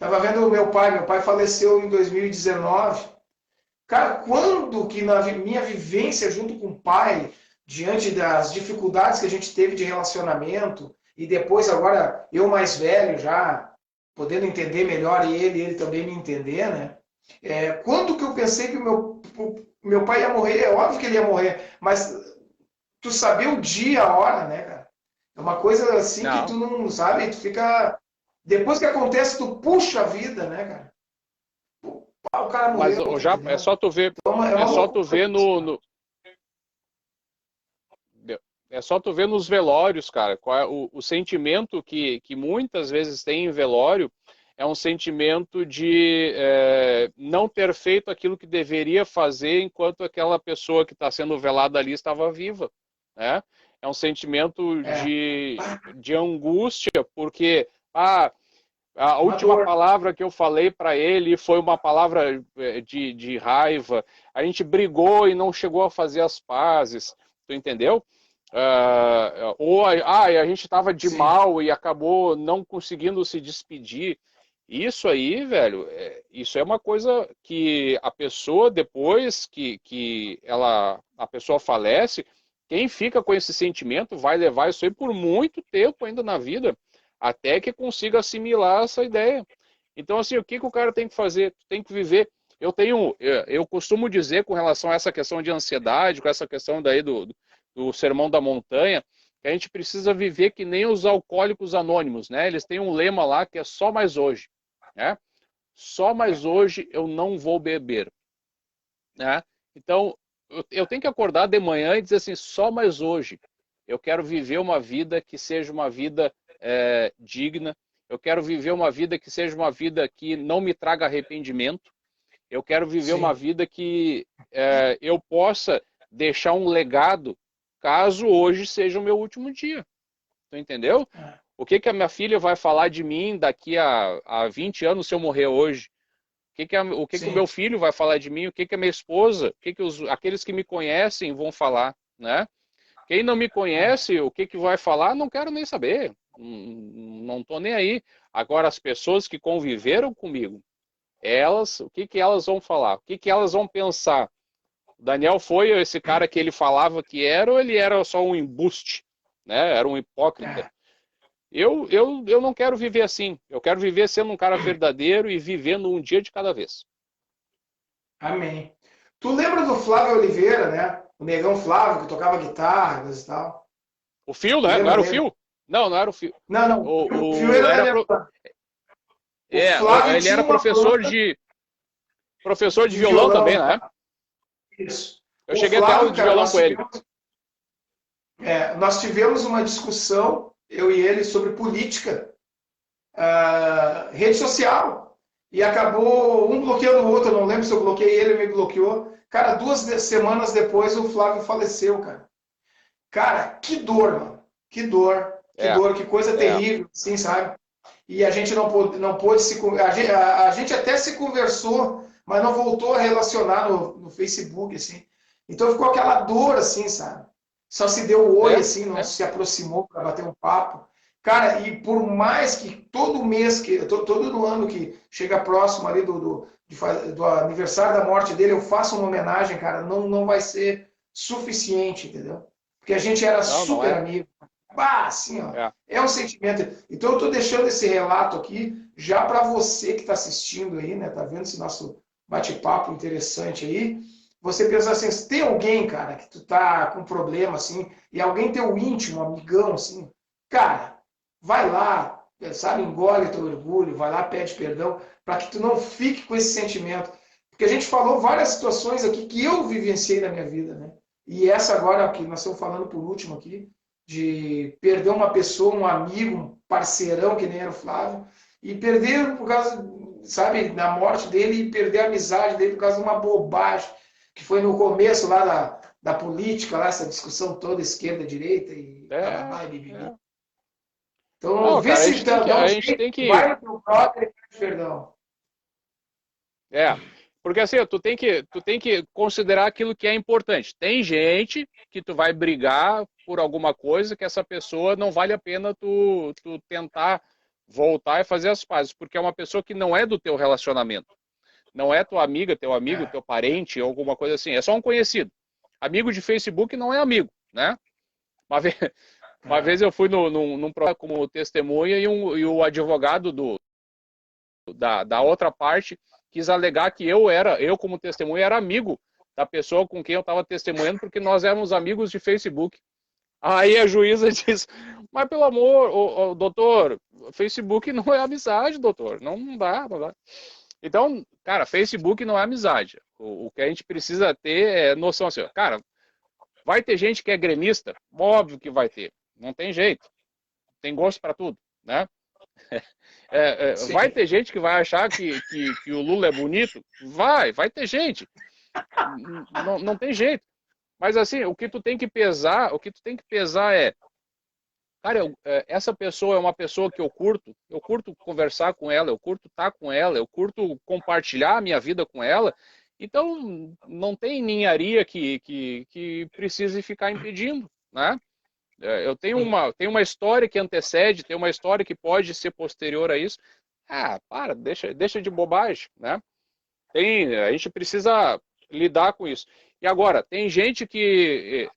Estava vendo o meu pai faleceu em 2019. Cara, quando que na minha vivência junto com o pai, diante das dificuldades que a gente teve de relacionamento, e depois agora eu mais velho já, podendo entender melhor e ele também me entender, né? Quando que eu pensei que o meu pai ia morrer? É óbvio que ele ia morrer, mas tu saber o dia, a hora, né, cara? É uma coisa assim que tu não sabe, tu fica... Depois que acontece, tu puxa a vida, né, cara? O cara morreu.
Mas já é só tu ver, então, é só tu ver é só tu ver nos velórios, cara. Qual é o sentimento que muitas vezes tem em velório é um sentimento de não ter feito aquilo que deveria fazer enquanto aquela pessoa que está sendo velada ali estava viva, né? É um sentimento de angústia, porque a última palavra que eu falei para ele foi uma palavra de raiva. A gente brigou e não chegou a fazer as pazes. Tu entendeu? Ou a gente estava de mal e acabou não conseguindo se despedir. Isso aí, velho, isso é uma coisa que a pessoa, depois que a pessoa falece, quem fica com esse sentimento vai levar isso aí por muito tempo ainda na vida, até que consiga assimilar essa ideia. Então, assim, o que o cara tem que fazer? Tem que viver. Eu costumo dizer com relação a essa questão de ansiedade, com essa questão daí do Sermão da Montanha, que a gente precisa viver que nem os alcoólicos anônimos, né? Eles têm um lema lá que é só mais hoje, né? Só mais hoje eu não vou beber, né? Então, eu tenho que acordar de manhã e dizer assim, só mais hoje. Eu quero viver uma vida que seja uma vida digna. Eu quero viver uma vida que seja uma vida que não me traga arrependimento. Eu quero viver uma vida que eu possa deixar um legado caso hoje seja o meu último dia. Tu entendeu? O que a minha filha vai falar de mim daqui a 20 anos se eu morrer hoje? O que o meu filho vai falar de mim? O que a minha esposa? Aqueles que me conhecem vão falar, né? Quem não me conhece, o que vai falar, não quero nem saber. Não estou nem aí. Agora, as pessoas que conviveram comigo, o que elas vão falar? O que elas vão pensar? O Daniel foi esse cara que ele falava que era, ou ele era só um embuste, né? Era um hipócrita. Eu não quero viver assim. Eu quero viver sendo um cara verdadeiro e vivendo um dia de cada vez.
Amém. Tu lembra do Flávio Oliveira, né? O negão Flávio, que tocava guitarra e tal.
O Fio, né? Não era o Fio? Não era o Fio.
Não.
O Fio era ele era professor de violão também, né?
Isso.
Eu cheguei até aula de violão com ele.
Nós tivemos uma discussão, eu e ele, sobre política. rede social. E acabou um bloqueando o outro, eu não lembro se eu bloqueei ele, me bloqueou. Cara, 2 semanas depois o Flávio faleceu, cara. Cara, que dor, mano. Que dor, que dor, que coisa terrível, assim, sabe? E a gente não pôde se... A gente até se conversou, mas não voltou a relacionar no Facebook, assim. Então ficou aquela dor, assim, sabe? Só se deu o oi, assim, não se aproximou para bater um papo. Cara, e por mais que todo mês, todo ano que chega próximo ali do aniversário da morte dele, eu faço uma homenagem, cara, não vai ser suficiente, entendeu? Porque a gente era super amigo. Bah, assim, ó, é um sentimento. Então eu tô deixando esse relato aqui já para você que está assistindo aí, né? Tá vendo esse nosso bate-papo interessante aí? Você pensar assim, se tem alguém, cara, que tu tá com problema, assim, e alguém teu íntimo, amigão, assim, cara, vai lá, sabe, engole teu orgulho, vai lá, pede perdão, para que tu não fique com esse sentimento. Porque a gente falou várias situações aqui que eu vivenciei na minha vida, né? E essa agora, que nós estamos falando por último aqui, de perder uma pessoa, um amigo, um parceirão, que nem era o Flávio, e perder por causa, sabe, da morte dele, e perder a amizade dele por causa de uma bobagem, que foi no começo lá da política, lá, essa discussão toda, esquerda-direita, e Então,
não,
vê
cara,
se
a gente tem que...
vai no teu brother e pede perdão.
Porque assim, tu tem que considerar aquilo que é importante. Tem gente que tu vai brigar por alguma coisa que essa pessoa não vale a pena tu tentar voltar e fazer as pazes, porque é uma pessoa que não é do teu relacionamento. Não é tua amiga, teu amigo, teu parente, ou alguma coisa assim. É só um conhecido. Amigo de Facebook não é amigo, né? Uma vez eu fui num programa como testemunha e o advogado da outra parte quis alegar que eu como testemunha era amigo da pessoa com quem eu estava testemunhando, porque nós éramos amigos de Facebook. Aí a juíza disse, mas pelo amor, doutor, Facebook não é amizade, doutor, não dá. Então, cara, Facebook não é amizade. O que a gente precisa ter é noção assim, cara, vai ter gente que é gremista? Óbvio que vai ter, não tem jeito, tem gosto para tudo, né? Vai ter gente que vai achar que o Lula é bonito? Vai ter gente. Não tem jeito. Mas assim, o que tu tem que pesar é, cara, essa pessoa é uma pessoa que eu curto conversar com ela, eu curto estar com ela, eu curto compartilhar a minha vida com ela, então não tem ninharia que precise ficar impedindo, né? Eu tenho uma história que antecede, tem uma história que pode ser posterior a isso. Deixa de bobagem, né? A gente precisa lidar com isso. E agora, tem gente que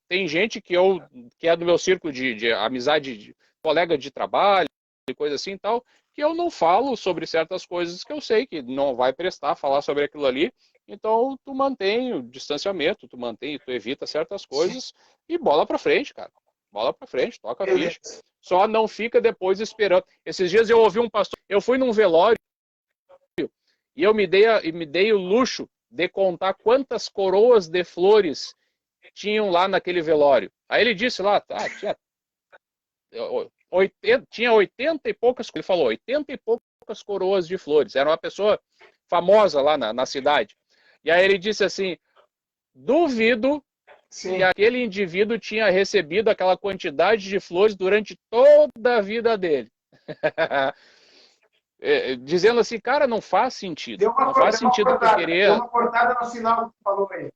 é do meu círculo de amizade, de colega de trabalho, e coisa assim e tal, que eu não falo sobre certas coisas que eu sei que não vai prestar falar sobre aquilo ali. Então, tu mantém o distanciamento, tu evita certas coisas e bola pra frente, cara. Bola pra frente, toca a ficha. Só não fica depois esperando. Esses dias eu ouvi um pastor, eu fui num velório e eu me dei o luxo de contar quantas coroas de flores tinham lá naquele velório. Aí ele disse lá, tinha 80 e poucas, ele falou, 80 e poucas coroas de flores. Era uma pessoa famosa lá na cidade. E aí ele disse assim, duvido que aquele indivíduo tinha recebido aquela quantidade de flores durante toda a vida dele. Dizendo assim, cara, não faz sentido. Não faz sentido tu querer...
Deu uma cortada no final que tu falou aí.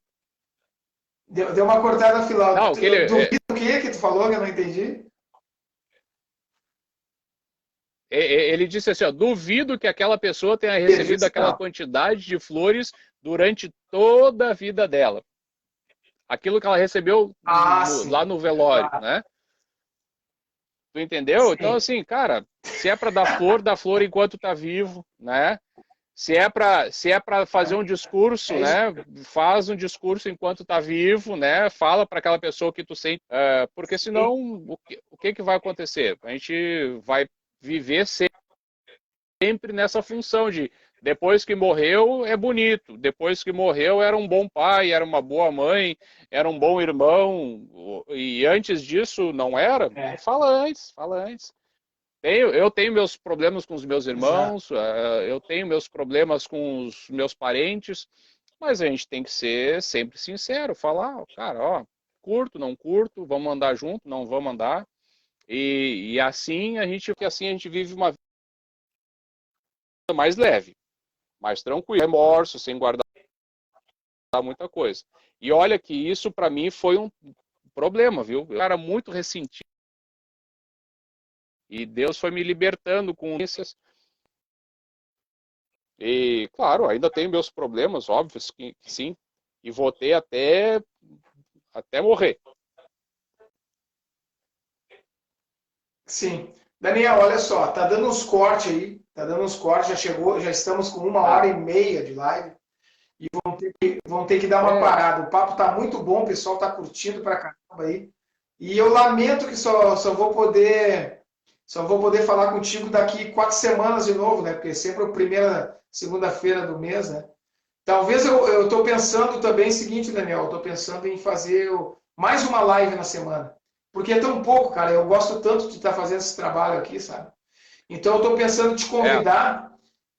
Deu uma cortada no final.
Não,
duvido o que tu falou, que eu não entendi?
Ele disse assim, duvido que aquela pessoa tenha recebido aquela quantidade de flores durante toda a vida dela. Aquilo que ela recebeu lá no velório, né? Tu entendeu? Sim. Então, assim, cara, se é para dar flor, dá flor enquanto tá vivo, né? Se é para fazer um discurso, né? Faz um discurso enquanto tá vivo, né? Fala para aquela pessoa que tu sente, porque senão o que vai acontecer? A gente vai viver sempre nessa função de depois que morreu é bonito, depois que morreu era um bom pai, era uma boa mãe, era um bom irmão, e antes disso não era? Fala antes. Eu tenho meus problemas com os meus irmãos, eu tenho meus problemas com os meus parentes, mas a gente tem que ser sempre sincero, falar, cara, ó, curto, não curto, vamos andar junto, não vamos andar. E assim a gente vive uma vida mais leve, mais tranquila, remorso, sem guardar muita coisa. E olha que isso para mim foi um problema, viu? Eu era muito ressentido. E Deus foi me libertando com isso. E, claro, ainda tenho meus problemas, óbvios que sim. E vou ter até morrer.
Sim. Daniel, olha só, tá dando uns cortes aí, já estamos com 1h30 de live e vão ter que dar uma parada. O papo tá muito bom, o pessoal tá curtindo pra caramba aí. E eu lamento que só vou poder falar contigo daqui 4 semanas de novo, né? Porque sempre é a primeira segunda-feira do mês, né? Talvez eu estou pensando também o seguinte, Daniel, estou pensando em fazer mais uma live na semana. Porque é tão pouco, cara. Eu gosto tanto de estar fazendo esse trabalho aqui, sabe? Então eu estou pensando em te convidar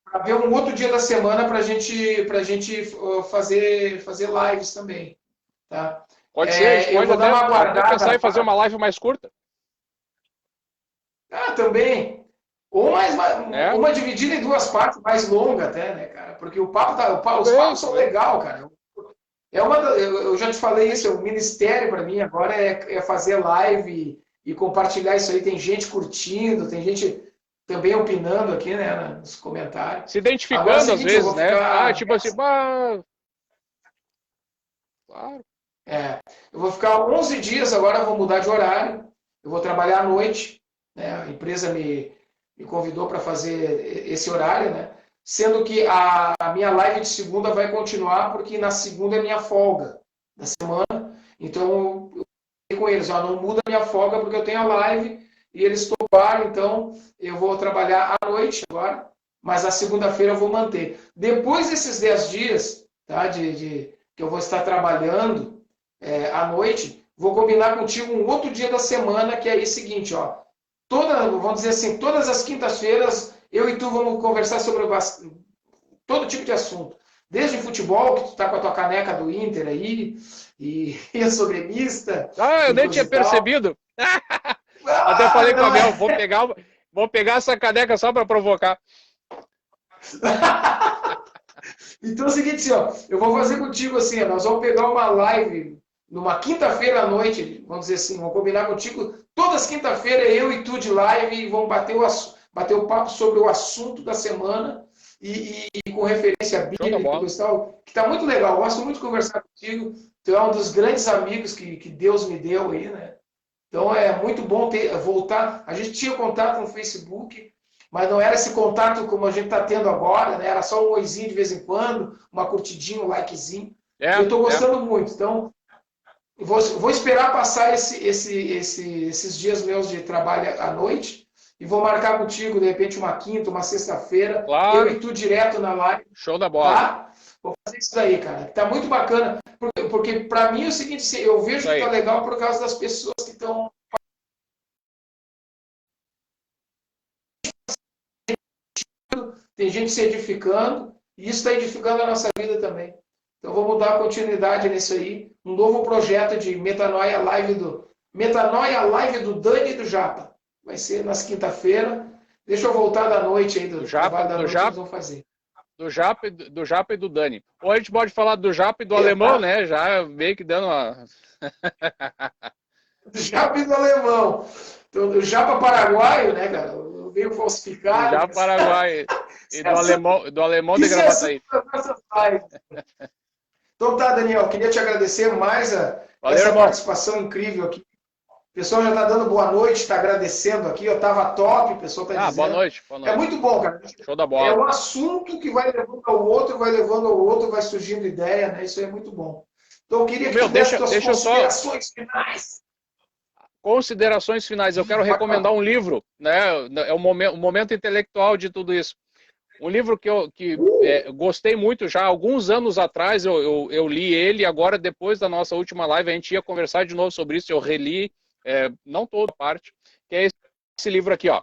para ver um outro dia da semana para pra gente fazer lives também, tá?
Pode ser, a gente pode até pensar em fazer uma live mais curta.
Também. Ou uma dividida em 2 partes, mais longa até, né, cara? Porque os papos são legal, cara. Eu já te falei isso, o ministério para mim agora é fazer live e compartilhar isso aí. Tem gente curtindo, tem gente também opinando aqui, né, nos comentários.
Se identificando às vezes, né? Tipo assim, claro.
Eu vou ficar 11 dias agora, vou mudar de horário. Eu vou trabalhar à noite, né? A empresa me convidou para fazer esse horário, né? Sendo que a minha live de segunda vai continuar, porque na segunda é minha folga da semana. Então, eu falei com eles, não muda a minha folga, porque eu tenho a live e eles toparam, então eu vou trabalhar à noite agora, mas a segunda-feira eu vou manter. Depois desses 10 dias, tá, que eu vou estar trabalhando à noite, vou combinar contigo um outro dia da semana, que é o seguinte, ó. Vamos dizer assim, todas as quintas-feiras, eu e tu vamos conversar sobre todo tipo de assunto. Desde futebol, que tu tá com a tua caneca do Inter aí, e sobre mista.
Eu nem tinha percebido. Até falei com a Mel, vou pegar essa caneca só para provocar.
Então é o seguinte, assim, ó, eu vou fazer contigo assim, nós vamos pegar uma live numa quinta-feira à noite, vamos dizer assim, vamos combinar contigo, todas as quinta-feiras eu e tu de live e vamos bater o papo sobre o assunto da semana e com referência bíblica e tal, que tá muito legal, eu gosto muito de conversar contigo, tu é um dos grandes amigos que Deus me deu aí, né? Então é muito bom voltar, a gente tinha contato no Facebook, mas não era esse contato como a gente está tendo agora, né? Era só um oizinho de vez em quando, uma curtidinha, um likezinho. Eu estou gostando muito, então vou esperar passar esses dias meus de trabalho à noite e vou marcar contigo, de repente, uma quinta, uma sexta-feira, eu e tu direto na live.
Show da bola.
Tá? Vou fazer isso daí, cara. Tá muito bacana, porque para mim é o seguinte, eu vejo que tá legal por causa das pessoas que estão... Tem gente se edificando, e isso está edificando a nossa vida também. Então vamos dar continuidade nisso aí. Um novo projeto de Metanoia Live do Dani e do Japa. Vai ser nas quinta-feira. Deixa eu voltar da noite aí, do
Japa,
trabalho da noite, nós vamos fazer.
Do Japa e do Dani. Ou a gente pode falar do Japa e do alemão, né? Já meio que dando uma...
Do Japa e do alemão. Então, do Japa paraguaio, né, cara? Eu venho falsificado.
Do Japa paraguaio. E do alemão de Gravataí.
Então tá, Daniel, queria te agradecer mais essa participação incrível aqui. O pessoal já está dando boa noite, está agradecendo aqui, eu estava top, o pessoal está dizendo.
Boa noite.
É muito bom, cara.
Show da bola.
É um assunto que vai levando ao outro, vai surgindo ideia, né? Isso é muito bom. Então eu queria que tu desse tuas considerações finais.
Considerações finais. Eu quero recomendar um livro, né? É o momento intelectual de tudo isso. Um livro que eu gostei muito já, alguns anos atrás eu li ele, agora depois da nossa última live a gente ia conversar de novo sobre isso, eu reli, não toda parte, que é esse livro aqui, ó.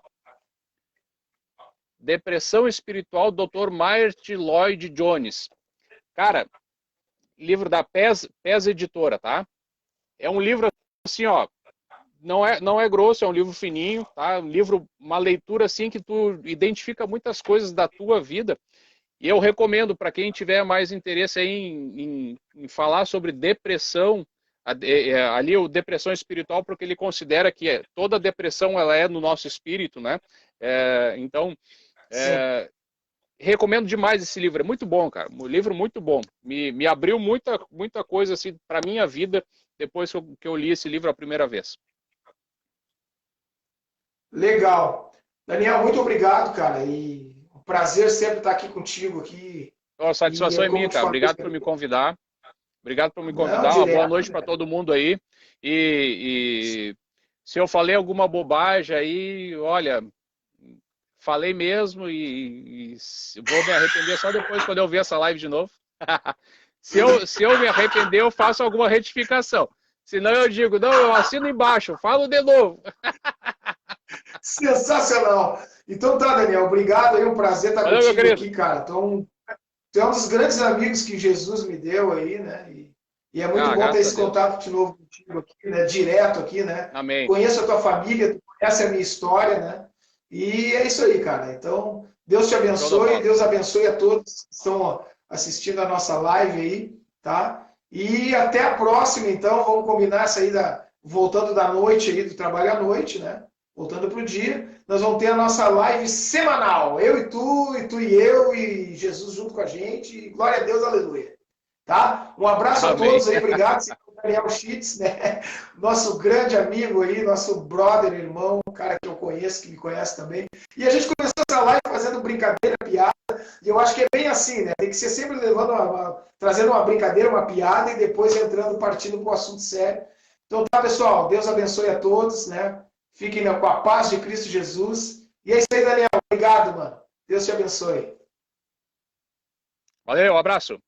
Depressão Espiritual, Dr. Marty Lloyd Jones. Cara, livro da PES Editora, tá? É um livro assim, ó, não é grosso, é um livro fininho, tá? Um livro, uma leitura assim que tu identifica muitas coisas da tua vida. E eu recomendo para quem tiver mais interesse aí em falar sobre depressão, ali o depressão espiritual, porque ele considera que toda depressão ela é no nosso espírito, né? Então, recomendo demais esse livro, é muito bom, cara, um livro muito bom, me abriu muita coisa assim para minha vida depois que eu li esse livro a primeira vez.
Legal. Daniel, muito obrigado, cara, e um prazer sempre estar aqui contigo aqui.
A satisfação é minha, cara, obrigado por me convidar. Obrigado por me convidar, uma boa noite para todo mundo aí. E se eu falei alguma bobagem aí, olha, falei mesmo e vou me arrepender só depois quando eu ver essa live de novo. se eu me arrepender, eu faço alguma retificação. Senão eu digo, não, eu assino embaixo, falo de novo.
Sensacional. Então tá, Daniel, obrigado aí, um prazer estar contigo aqui, cara. Então, tu é um dos grandes amigos que Jesus me deu aí, né? E é muito bom ter esse contato de novo contigo aqui, né? Direto aqui, né?
Amém.
Conheço a tua família, tu conhece a minha história, né? E é isso aí, cara. Então, Deus te abençoe, Deus abençoe a todos que estão assistindo a nossa live aí, tá? E até a próxima, então, vamos combinar essa aí, voltando da noite aí, do trabalho à noite, né? Voltando para o dia, nós vamos ter a nossa live semanal. Eu e tu e eu, e Jesus junto com a gente. E glória a Deus, aleluia. Tá? Um abraço a todos aí, obrigado. Daniel Schitz, né? Nosso grande amigo aí, nosso brother, irmão, um cara que eu conheço, que me conhece também. E a gente começou essa live fazendo brincadeira, piada, e eu acho que é bem assim, né? Tem que ser sempre trazendo uma brincadeira, uma piada, e depois partindo para o assunto sério. Então tá, pessoal, Deus abençoe a todos, né? Fiquem com a paz de Cristo Jesus. E é isso aí, Daniel. Obrigado, mano. Deus te abençoe.
Valeu, um abraço.